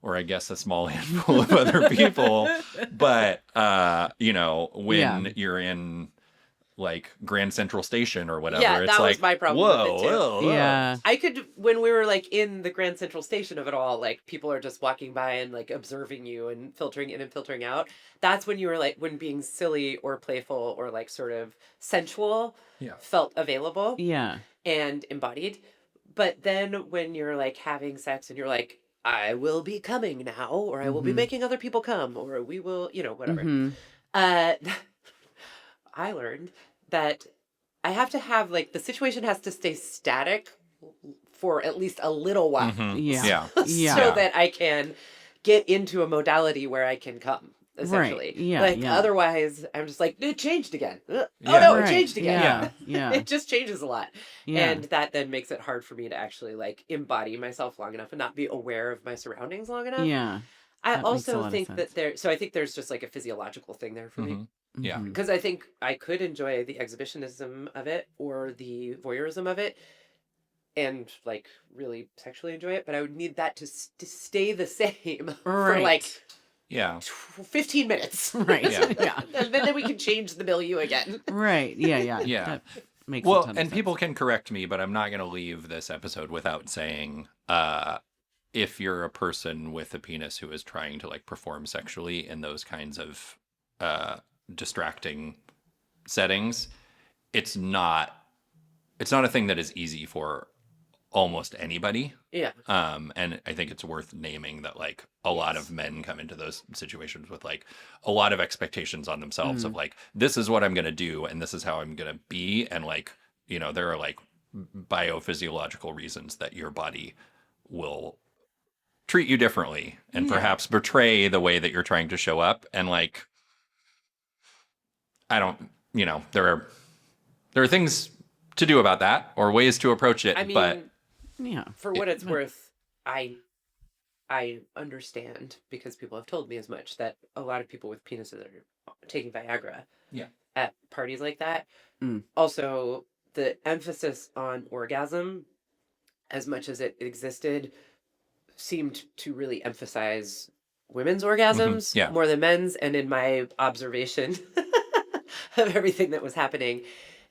or I guess a small handful of other people. But when you're in like Grand Central Station or whatever, Yeah, it's that like, was my problem with it, too. whoa. Yeah. I could, when we were like in the Grand Central Station of it all, like people are just walking by and like observing you and filtering in and filtering out. That's when you were like, when being silly or playful or like sort of sensual felt available Yeah. and embodied. But then when you're like having sex and you're like, I will be coming now, or I will be making other people come, or we will, whatever. I learned that I have to have like the situation has to stay static for at least a little while. Yeah. So Yeah. that I can get into a modality where I can come, essentially. Right. Yeah, Like yeah. otherwise I'm just like, it changed again. Oh Yeah. no, it Right. changed again. Yeah. Yeah. It just changes a lot. Yeah. And that then makes it hard for me to actually like embody myself long enough and not be aware of my surroundings long enough. Yeah. I That makes a lot also of think sense. that I think there's just like a physiological thing there for me. Yeah. Because I think I could enjoy the exhibitionism of it or the voyeurism of it and like really sexually enjoy it, but I would need that to stay the same for Right. like Yeah. 15 minutes. Right. Yeah. Yeah. And then we can change the milieu again. Right. Yeah. Yeah. Yeah. That makes a Well, ton of and sense. people can correct me, but I'm not going to leave this episode without saying, if you're a person with a penis who is trying to like perform sexually in those kinds of distracting settings, it's not a thing that is easy for almost anybody. Yeah. And I think it's worth naming that like a lot of men come into those situations with like a lot of expectations on themselves of like, this is what I'm going to do and this is how I'm going to be. And like, there are like biophysiological reasons that your body will treat you differently and perhaps betray the way that you're trying to show up. And like, I don't, there are things to do about that or ways to approach it. I mean, but Yeah. for what it's worth, I understand because people have told me as much that a lot of people with penises are taking Viagra at parties like that. Also, the emphasis on orgasm, as much as it existed, seemed to really emphasize women's orgasms more than men's. And in my observation of everything that was happening,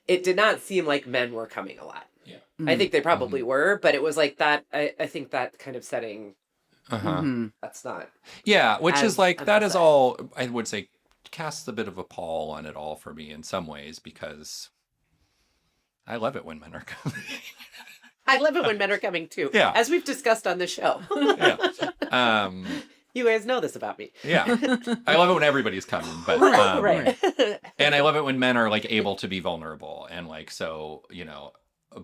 it did not seem like men were coming a lot. Yeah. I think they probably were, but it was like that. I think that kind of setting, that's not. Yeah, which as is like, that is emphasized. all, I would say, casts a bit of a pall on it all for me in some ways, because I love it when men are coming. I love it when men are coming too. Yeah. As we've discussed on the show. Yeah. You guys know this about me. Yeah. I love it when everybody's coming, but Right. and I love it when men are like able to be vulnerable and like, so,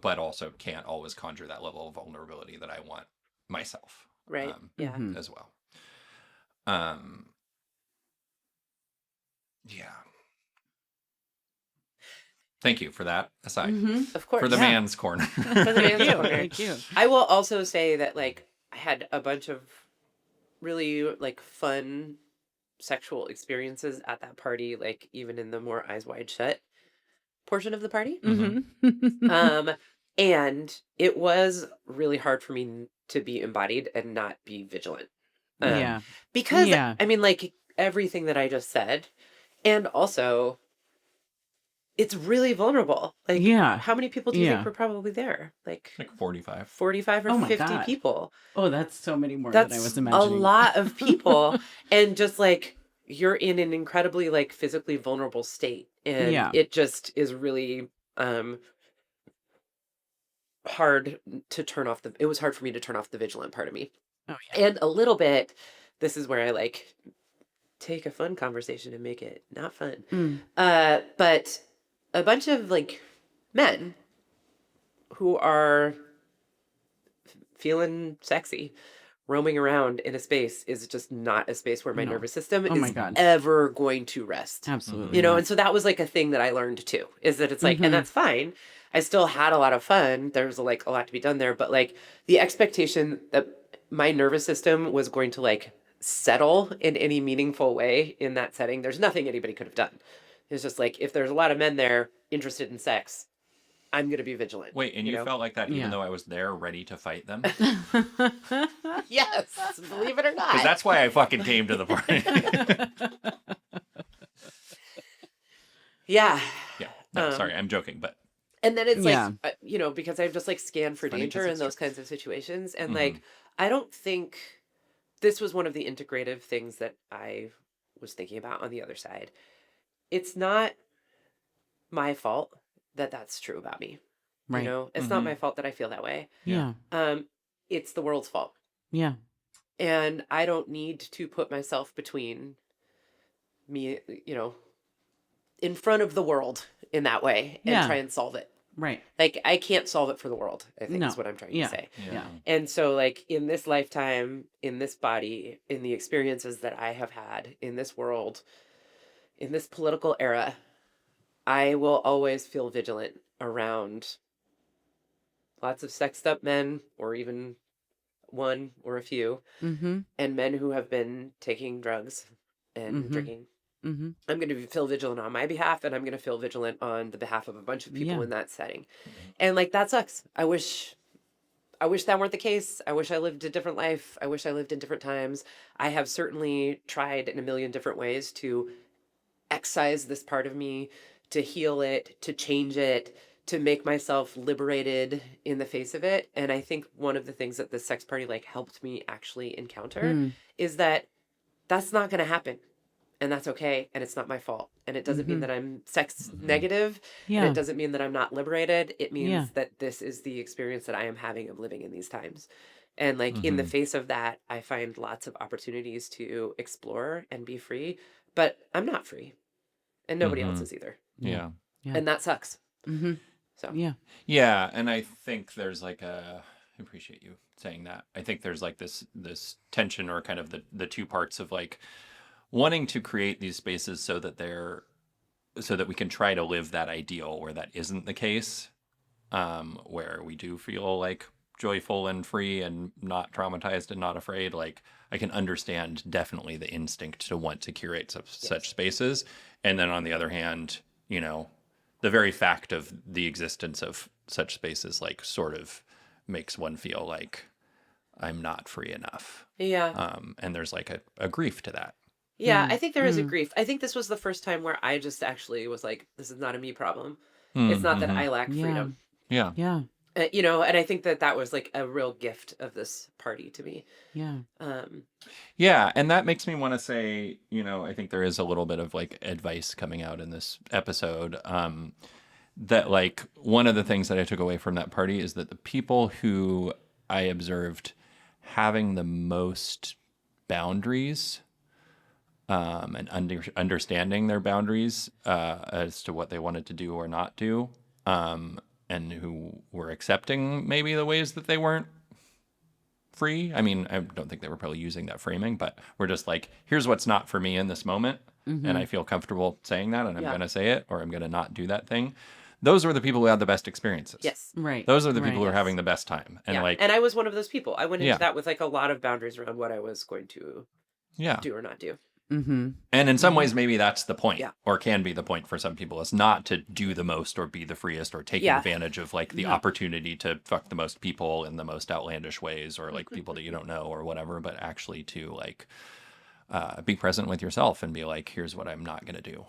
but also can't always conjure that level of vulnerability that I want myself. Right. Yeah. As well. Yeah. Thank you for that aside. Of course. For the man's corner. For the man's corner. Thank you. I will also say that like I had a bunch of really like fun sexual experiences at that party, like even in the more eyes wide shut portion of the party. And it was really hard for me to be embodied and not be vigilant. Yeah. Because Yeah. I mean, like everything that I just said, and also it's really vulnerable. Like, Yeah. how many people do you Yeah. think were probably there? Like 45. 45 or Oh my 50 God. people. Oh, that's so many more than I That's was a imagining. lot of people. And just like, you're in an incredibly like physically vulnerable state. And Yeah. it just is really hard to turn off it was hard for me to turn off the vigilant part of me. Oh yeah. And a little bit, this is where I like take a fun conversation and make it not fun. But a bunch of like men who are feeling sexy roaming around in a space is just not a space where my No. nervous system Oh my is God. ever going to rest. Absolutely. You know, not. and so that was like a thing that I learned too, is that it's like, and that's fine. I still had a lot of fun. There's like a lot to be done there, but like the expectation that my nervous system was going to like settle in any meaningful way in that setting, there's nothing anybody could have done. It's just like, if there's a lot of men there interested in sex, I'm going to be vigilant. Wait, and you know? felt like that even Yeah. though I was there ready to fight them? Yes, believe it or not. Because that's why I fucking came to the party. Yeah. Yeah. No, sorry, I'm joking, but And then it's Yeah. like, you know, because I've just like scanned for Funny 'cause danger in it's those true. kinds of situations. And like, I don't think this was one of the integrative things that I was thinking about on the other side. It's not my fault that that's true about me. Right. You know, it's not my fault that I feel that way. Yeah. It's the world's fault. Yeah. And I don't need to put myself between me, you know, in front of the world in that way and Yeah. try and solve it. Right. Like, I can't solve it for the world, I think No. is what I'm trying Yeah. to say. Yeah. And so, like, in this lifetime, in this body, in the experiences that I have had in this world, in this political era, I will always feel vigilant around lots of sexed up men, or even one or a few, Mm-hmm. and men who have been taking drugs and drinking. Mm-hmm. I'm going to feel vigilant on my behalf, and I'm going to feel vigilant on the behalf of a bunch of people Yeah. in that setting. And like, that sucks. I wish that weren't the case. I wish I lived a different life. I wish I lived in different times. I have certainly tried in a million different ways to excise this part of me, to heal it, to change it, to make myself liberated in the face of it. And I think one of the things that the sex party like helped me actually encounter is that that's not going to happen. And that's okay. And it's not my fault. And it doesn't mean that I'm sex negative. Yeah. And it doesn't mean that I'm not liberated. It means Yeah. that this is the experience that I am having of living in these times. And like, in the face of that, I find lots of opportunities to explore and be free, but I'm not free. And nobody else is either. yeah. Yeah. And that sucks. Mm-hmm. So Yeah. Yeah, and I think there's like I appreciate you saying that. I think there's like this tension, or kind of the two parts of like wanting to create these spaces so that we can try to live that ideal where that isn't the case, where we do feel like joyful and free and not traumatized and not afraid. Like, I can understand definitely the instinct to want to curate such spaces. And then on the other hand, you know, the very fact of the existence of such spaces like sort of makes one feel like I'm not free enough. yeah. And there's like a grief to that. Yeah, I think there is a grief. I think this was the first time where I just actually was like, this is not a me problem. It's not that I lack Yeah. freedom. Yeah. Yeah. You know, and I think that was like a real gift of this party to me. Yeah. Yeah, and that makes me want to say, you know, I think there is a little bit of like advice coming out in this episode. That like one of the things that I took away from that party is that the people who I observed having the most boundaries, and understanding their boundaries as to what they wanted to do or not do, and who were accepting maybe the ways that they weren't free. I mean, I don't think they were probably using that framing, but we're just like, here's what's not for me in this moment. And I feel comfortable saying that, and I'm going to say it, or I'm going to not do that thing. Those were the people who had the best experiences. Yes. Right. Those are the people who Right. are having the best time. And Yeah. like, And I was one of those people. I went into Yeah. that with like a lot of boundaries around what I was going to yeah. do or not do. Mm-hmm. And in some ways, maybe that's the point, Yeah. or can be the point for some people, is not to do the most or be the freest or take Yeah. advantage of like the opportunity to fuck the most people in the most outlandish ways, or like people that you don't know or whatever, but actually to like be present with yourself and be like, here's what I'm not going to do,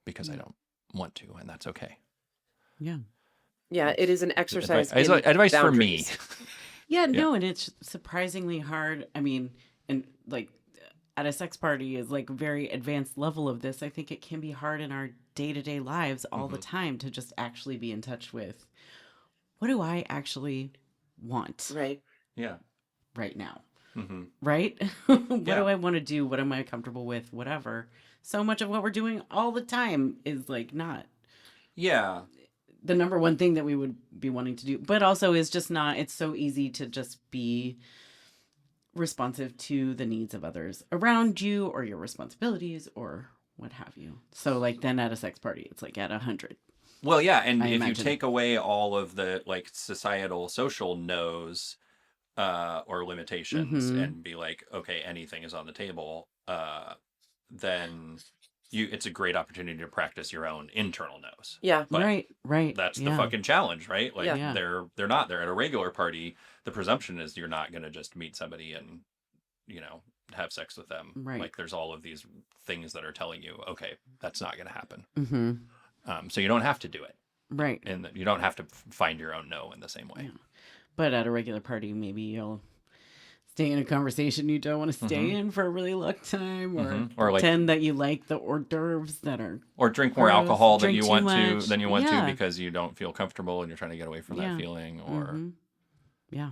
because I don't want to, and that's okay. Yeah. Yeah, it is an exercise in Advice for me. boundaries. Yeah, no, and it's surprisingly hard. I mean, and like at a sex party is like a very advanced level of this. I think it can be hard in our day-to-day lives all the time to just actually be in touch with what do I actually want Right. Yeah. right now? Mm-hmm. Right? What Yeah. do I want to do? What am I comfortable with? Whatever. So much of what we're doing all the time is like not Yeah. the number one thing that we would be wanting to do, but also is just not, it's so easy to just be responsive to the needs of others around you or your responsibilities or what have you. So like then at a sex party, it's like at 100. Well, yeah, and I if you imagine. take away all of the like societal social no's or limitations and be like, okay, anything is on the table, then it's a great opportunity to practice your own internal no's. Yeah. But Right. that's the Yeah. fucking challenge, right? Like Yeah. they're not. They're at a regular party. The presumption is you're not going to just meet somebody and, have sex with them. Right. Like there's all of these things that are telling you, okay, that's not going to happen. Mm-hmm. So you don't have to do it. Right. And you don't have to find your own no in the same way. Yeah. But at a regular party, maybe you'll stay in a conversation you don't want to stay in for a really long time, or pretend that you like the hors d'oeuvres that are, or drink more gross, alcohol than drink you too want much. to Yeah. because you don't feel comfortable and you're trying to get away from that feeling, or Yeah.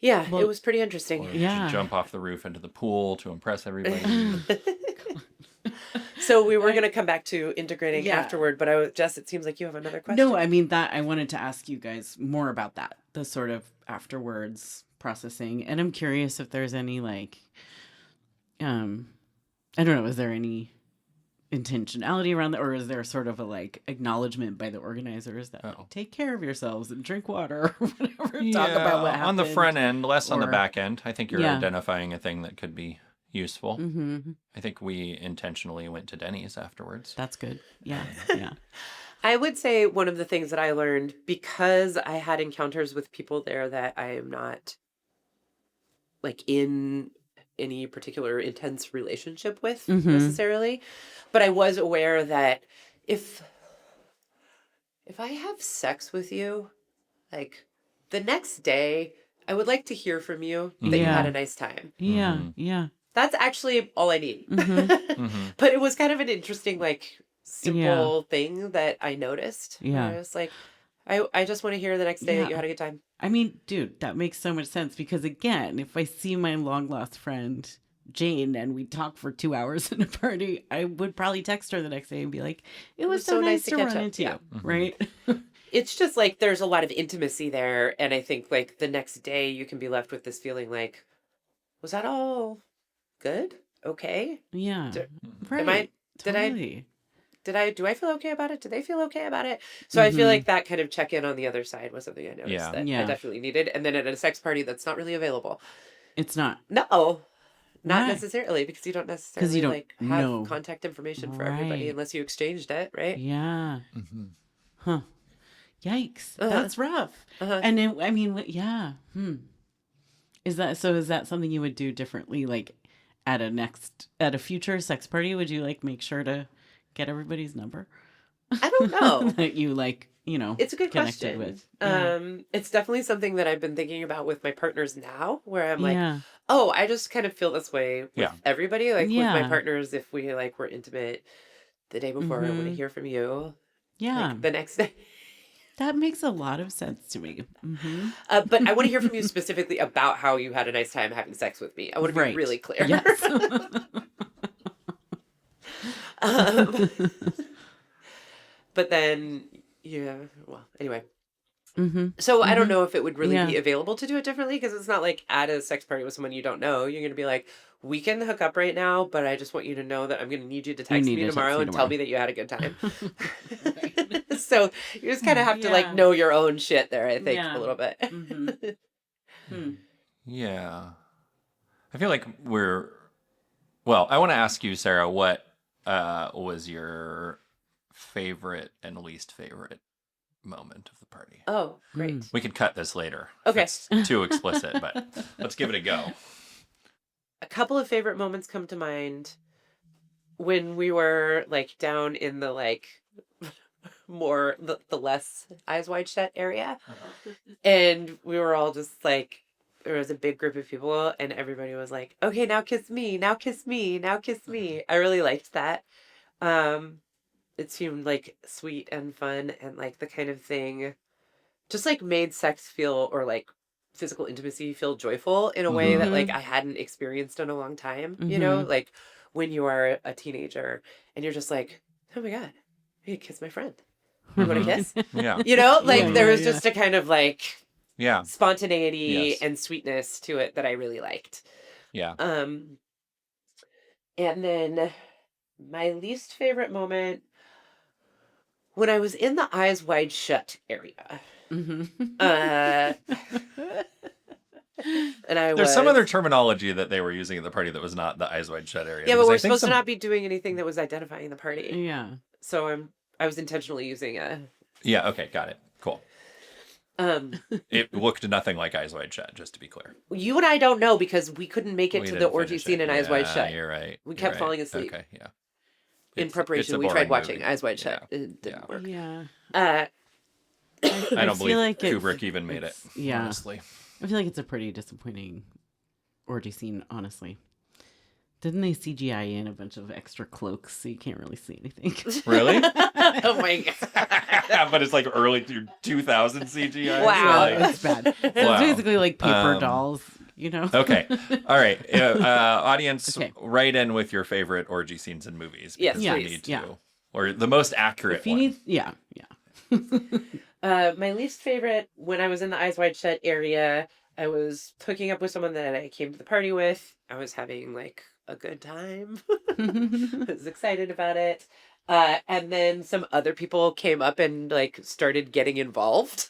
Yeah, Well, it was pretty interesting. or Yeah. to jump off the roof into the pool to impress everybody. So we were going to come back to integrating Yeah. afterward, but Jess, it seems like you have another question. No, I mean that I wanted to ask you guys more about that, the sort of afterwards processing. And I'm curious if there's any like, I don't know, is there any intentionality around that, or is there sort of a like acknowledgement by the organizers that like, take care of yourselves and drink water or whatever, talk about what happened on the front end, less on the or- back end. I think you're Yeah. identifying a thing that could be useful. Mm-hmm. I think we intentionally went to Denny's afterwards. That's good. Yeah. I would say one of the things that I learned, because I had encounters with people there that I am not like in any particular intense relationship with necessarily, but I was aware that if I have sex with you, like the next day, I would like to hear from you that you had a nice time. Yeah. That's actually all I need. Mm-hmm. But it was kind of an interesting, like, simple thing that I noticed. Yeah. Where I was like, I just want to hear the next day that you had a good time. I mean, dude, that makes so much sense because again, if I see my long lost friend Jane and we talk for 2 hours in a party, I would probably text her the next day and be like, it was so nice to catch run up. into Yeah. you, right? It's just like there's a lot of intimacy there. And I think like the next day you can be left with this feeling like, was that all good? Okay. Yeah. Right. Totally. Do I feel okay about it? Do they feel okay about it? So I feel like that kind of check in on the other side was something I noticed that I definitely needed. And then at a sex party, that's not really available. It's not. No, not Right. necessarily, because you don't necessarily don't like have know. contact information for everybody Right. unless you exchanged it, right? Yeah. Mm-hmm. Huh. Yikes. That's rough. And then, I mean, yeah. Is that something you would do differently? Like at a future sex party, would you like make sure to get everybody's number I don't know. that you like, It's a good connected question. with? It's definitely something that I've been thinking about with my partners now, where I'm like, Yeah. oh, I just kind of feel this way with everybody. Like with my Yeah. partners, if we like were intimate the day before, I want to hear from you. Yeah. Like, the next day. That makes a lot of sense to me. But I want to hear from you specifically about how you had a nice time having sex with me. I want to be really clear. Yes. But then, well, anyway. So I don't know if it would really be available to do it differently, because it's not like at a sex party with someone you don't know, you're going to be like, we can hook up right now, but I just want you to know that I'm going to need you to text me tomorrow and tell me that you had a good time. So you just kind of have to like know your own shit there, I think, a little bit. Yeah. I feel like I want to ask you, Sarah, what was your favorite and least favorite moment of the party? Oh, great. We could cut this later. Okay. If it's too explicit, but let's give it a go. A couple of favorite moments come to mind. when we were like down in the like more the less eyes wide shut area, and we were all just like, there was a big group of people and everybody was like, okay, now kiss me, now kiss me, now kiss me. I really liked that. It seemed like sweet and fun and like the kind of thing just like made sex feel, or like physical intimacy feel joyful in a way that like I hadn't experienced in a long time, you know, like when you are a teenager and you're just like, oh my God, I could kiss my friend. You want to kiss? Yeah. You know, like Yeah, there yeah, was just a kind of like Yeah. spontaneity Yes. and sweetness to it that I really liked. Yeah. And then my least favorite moment, when I was in the eyes wide shut area. And There's some other terminology that they were using at the party that was not the eyes wide shut area. Yeah, but because I we're think supposed to not be doing anything that was identifying the party. Yeah. So I was intentionally using a Yeah, okay, got it. Cool. It looked nothing like eyes wide shut, just to be clear. You and I don't know because we couldn't make it We to the didn't orgy finish scene it. in Eyes Wide Shut. You're right. We You're kept right. falling asleep. Okay, yeah. In It's preparation, a we tried boring watching movie. Eyes Wide Shut. Yeah. It didn't work. Yeah. Uh, I don't believe like Kubrick even made it, yeah. honestly. I feel like it's a pretty disappointing orgy scene, honestly. Didn't they CGI in a bunch of extra cloaks so you can't really see anything? Really? oh my God. But it's like early 2000 CGI. Wow. Like, It's bad. So Wow. it's basically like paper dolls, you know? okay. All right. Audience, Okay. write in with your favorite orgy scenes in movies. Yes, because we please. need to. Yeah. Or the most accurate If you one. need, yeah. My least favorite, when I was in the Eyes Wide Shut area, I was hooking up with someone that I came to the party with. I was having like a good time. I was excited about it. And then some other people came up and like started getting involved,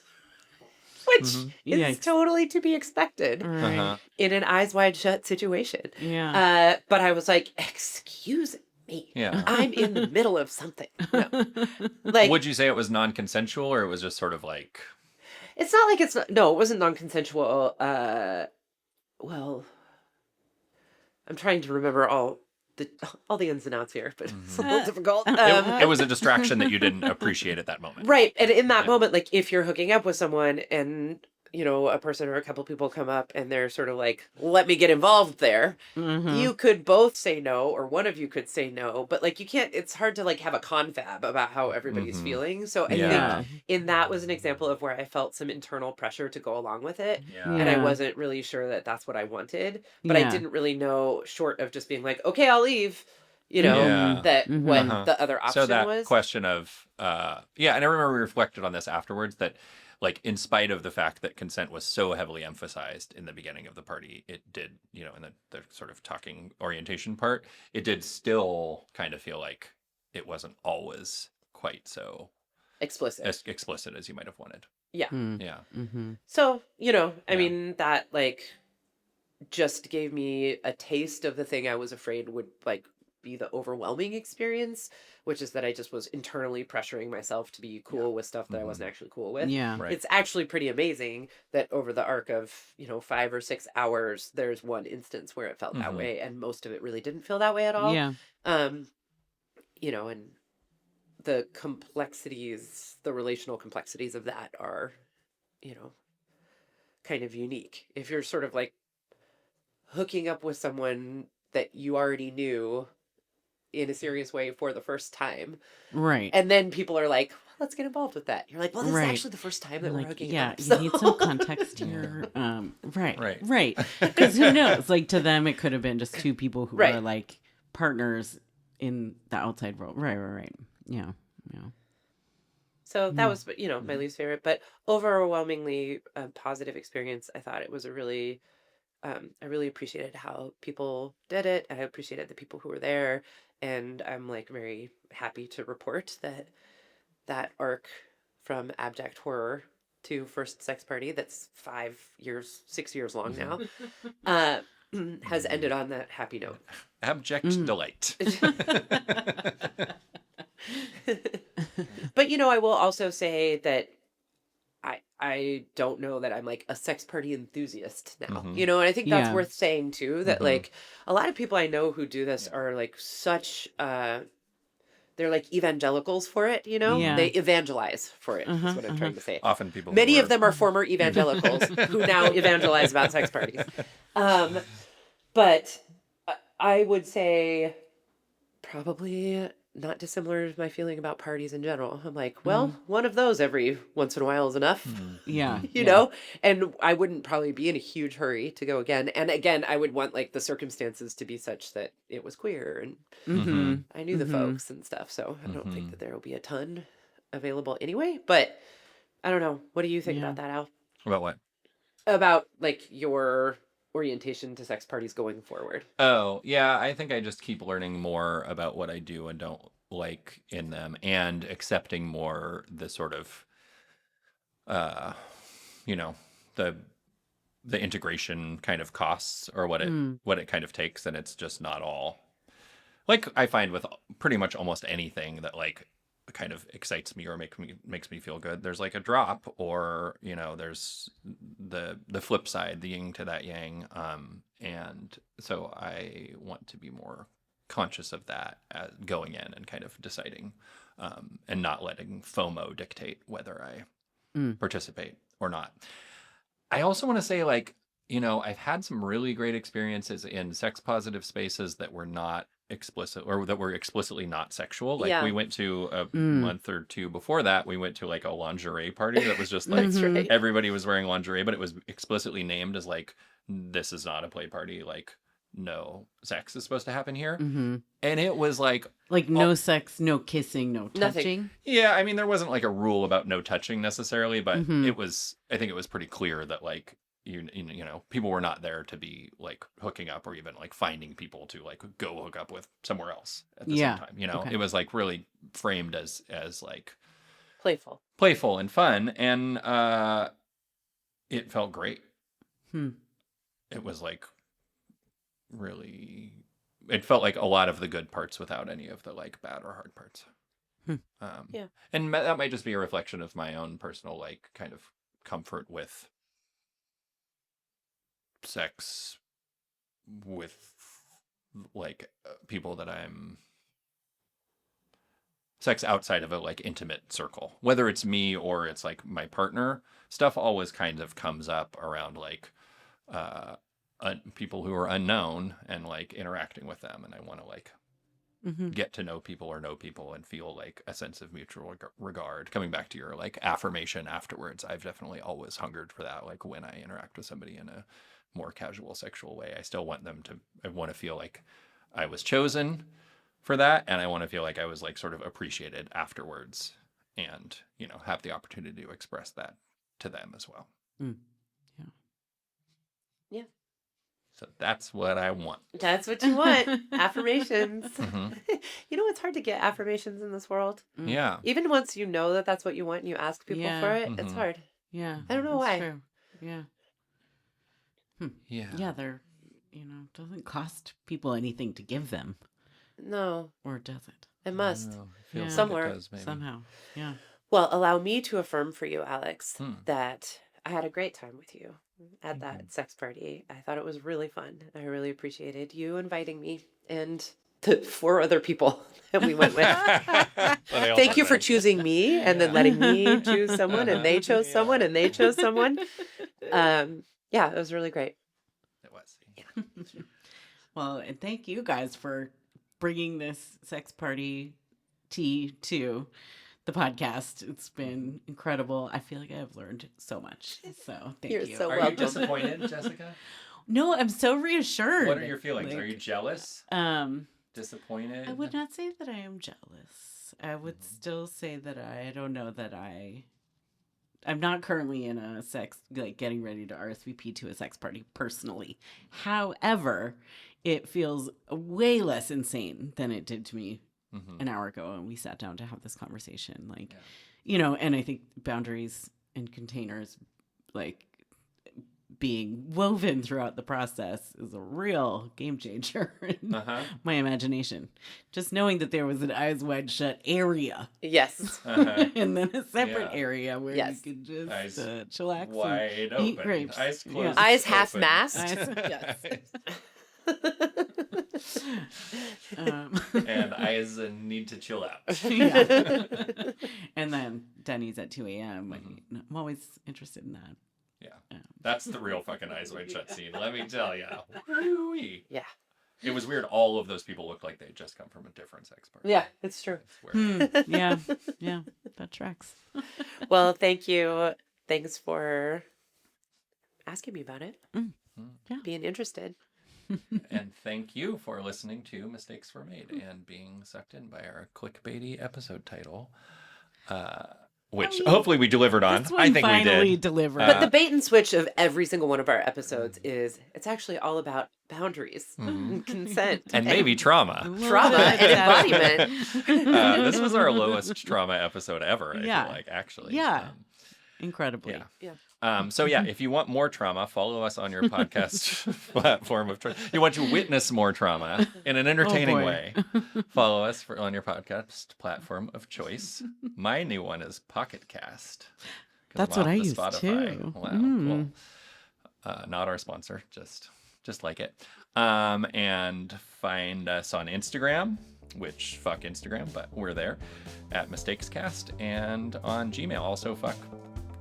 which is Yikes. totally to be expected Right. Uh-huh. in an Eyes Wide Shut situation. Yeah. But I was like, excuse me. Yeah. I'm in the middle of something. No. Like, Would you say it was non-consensual, or it was just sort of like... it's not like no, it wasn't non-consensual. Well, I'm trying to remember all the ins and outs here, but it's a little difficult. It was a distraction that you didn't appreciate at that moment. Right. And in that moment, like if you're hooking up with someone and, you know, a person or a couple people come up and they're sort of like, let me get involved there, you could both say no, or one of you could say no, but like you can't, it's hard to like have a confab about how everybody's feeling. So I Yeah. think in that was an example of where I felt some internal pressure to go along with it. Yeah. And I Yeah. wasn't really sure that that's what I wanted, but I Yeah. didn't really know, short of just being like, okay, I'll leave, you know, Yeah. that what the other option So that was. question of, yeah, and I remember we reflected on this afterwards, that like in spite of the fact that consent was so heavily emphasized in the beginning of the party, it did, you know, in the sort of talking orientation part, it did still kind of feel like it wasn't always quite so Explicit. as explicit as you might have wanted. Yeah. Yeah. So, you know, I Yeah. mean, that like just gave me a taste of the thing I was afraid would like be the overwhelming experience, which is that I just was internally pressuring myself to be cool with stuff that I wasn't actually cool with. Yeah. Right. It's actually pretty amazing that over the arc of, you know, 5 or 6 hours, there's one instance where it felt that way, and most of it really didn't feel that way at all. Yeah. You know, and the complexities, the relational complexities of that are, you know, kind of unique. If you're sort of like hooking up with someone that you already knew in a serious way for the first time, Right. and then people are like, well, let's get involved with that. You're like, well, this Right. is actually the first time that we're Like, hooking yeah, up. you So. need some context here. Right. Right. Because who knows? Like to them, it could have been just two people who Right. were like partners in the outside world. Right. Yeah. So that was, you know, my least favorite, but overwhelmingly a positive experience. I thought it was a really, I really appreciated how people did it. I appreciated the people who were there. And I'm like very happy to report that that arc from abject horror to first sex party, that's 6 years long now, has ended on that happy note. Abject delight. But, you know, I will also say that I don't know that I'm like a sex party enthusiast now, Mhm. you know, and I think that's Yeah. worth saying too, that Mhm. like a lot of people I know who do this Yeah. are like such, they're like evangelicals for it, you know, Yeah. they evangelize for it, is Uh-huh, what I'm uh-huh. trying to say. Often people who Many are of them are former evangelicals who now evangelize about sex parties. But I would say probably not dissimilar to my feeling about parties in general. I'm like, well, one of those every once in a while is enough, Yeah. you yeah. know? And I wouldn't probably be in a huge hurry to go again. And again, I would want like the circumstances to be such that it was queer and Mm-hmm. I knew the Mm-hmm. folks and stuff. So I don't think that there will be a ton available anyway. But I don't know. What do you think Yeah. about that, Al? About what? About like your orientation to sex parties going forward. Oh, yeah, I think I just keep learning more about what I do and don't like in them and accepting more the sort of uh you know, the integration kind of costs or what it kind of takes, and it's just not all like I find with pretty much almost anything that like kind of excites me or makes me feel good. There's like a drop, or you know, there's the flip side, the yin to that yang, and so I want to be more conscious of that going in and kind of deciding, and not letting FOMO dictate whether I participate or not. I also want to say, like, you know, I've had some really great experiences in sex positive spaces that were not explicit or that were explicitly not sexual. Like, Yeah. we went to a month or two before that, we went to like a lingerie party that was just like That's right. everybody was wearing lingerie, but it was explicitly named as like, this is not a play party. Like, no sex is supposed to happen here. Mm-hmm. And it was like, Like no sex, no kissing, no Nothing. touching. yeah, I mean, there wasn't like a rule about no touching necessarily, but Mhm. it was, I think it was pretty clear that like, you know, people were not there to be like hooking up or even like finding people to like go hook up with somewhere else at the Yeah. same time. You know, Okay. it was like really framed as like Playful. playful and fun, and it felt great. Hmm. It was like really, it felt like a lot of the good parts without any of the like bad or hard parts. Yeah. And that might just be a reflection of my own personal like kind of comfort with sex with like people that I'm sex outside of a like intimate circle, whether it's me or it's like my partner. Stuff always kind of comes up around like people who are unknown and like interacting with them, and I want to like Mm-hmm. get to know people or know people and feel like a sense of mutual regard. Coming back to your like affirmation afterwards, I've definitely always hungered for that. Like when I interact with somebody in a more casual sexual way, I still want them to, I want to feel like I was chosen for that, and I want to feel like I was like sort of appreciated afterwards, and you know, have the opportunity to express that to them as well. Mm. Yeah. Yeah. So that's what I want. That's what you want. Affirmations. Mhm. You know, it's hard to get affirmations in this world. Yeah. Even once you know that that's what you want and you ask people Yeah. for it, it's Mhm. hard. Yeah. I don't know that's why. True. Yeah. Yeah. Yeah. They're, doesn't cost people anything to give them, No, or does it? it must. It feels like Somewhere. it does, maybe. Somehow. Yeah. Well, allow me to affirm for you, Alex, Hmm. that I had a great time with you at that sex party. I thought it was really fun. I really appreciated you inviting me and the 4 other people that we went with. Thank you for choosing me and then letting me choose someone, and they chose someone and they chose someone. Yeah, it was really great. It was. Yeah. Well, and thank you guys for bringing this sex party tea to the podcast. It's been incredible. I feel like I've learned so much. So thank You're you. so Are you welcome. disappointed, Jessica? No, I'm so reassured. What are your feelings? Like, Are you jealous? Um, Disappointed? I would not say that I am jealous. I would still say that I don't know that I'm not currently in a sex, like getting ready to RSVP to a sex party personally. However, it feels way less insane than it did to me an hour ago when we sat down to have this conversation. Like, and I think boundaries and containers, like being woven throughout the process is a real game changer in my imagination. Just knowing that there was an Eyes Wide Shut area. Yes. And then a separate area where you could just chillax wide and open. eat grapes. Eyes closed. Eyes half open. masked. Yes. And eyes need to chill out. Yeah. And then Denny's at 2 a.m. I'm always interested in that. Yeah. That's the real fucking Eyes Wide Shut scene, let me tell you. Yeah. It was weird. All of those people looked like they'd just come from a different sex party. Yeah, it's true. Yeah, that tracks. Well, thank you. Thanks for asking me about it. Yeah. Being interested. And thank you for listening to Mistakes Were Made and being sucked in by our clickbaity episode title, which hopefully we delivered on. This one I think we finally did. delivered. But the bait and switch of every single one of our episodes is it's actually all about boundaries and consent And maybe trauma. trauma and embodiment. This was our lowest trauma episode ever, I feel like, actually. Yeah. Incredibly. Yeah. So yeah, if you want more trauma, follow us on your podcast platform of choice. You want to witness more trauma in an entertaining way, follow us on your podcast platform of choice. My new one is Pocket Cast. That's what I use too. Wow, cool. Not our sponsor, just like it. And find us on Instagram, which fuck Instagram, but we're there at MistakesCast, and on Gmail, also fuck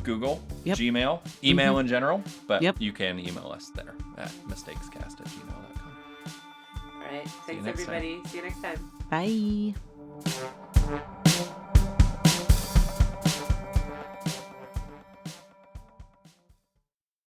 Google, Gmail, email in general, but you can email us there at mistakescast@gmail.com. All right. Thanks, everybody. See you next time. Bye.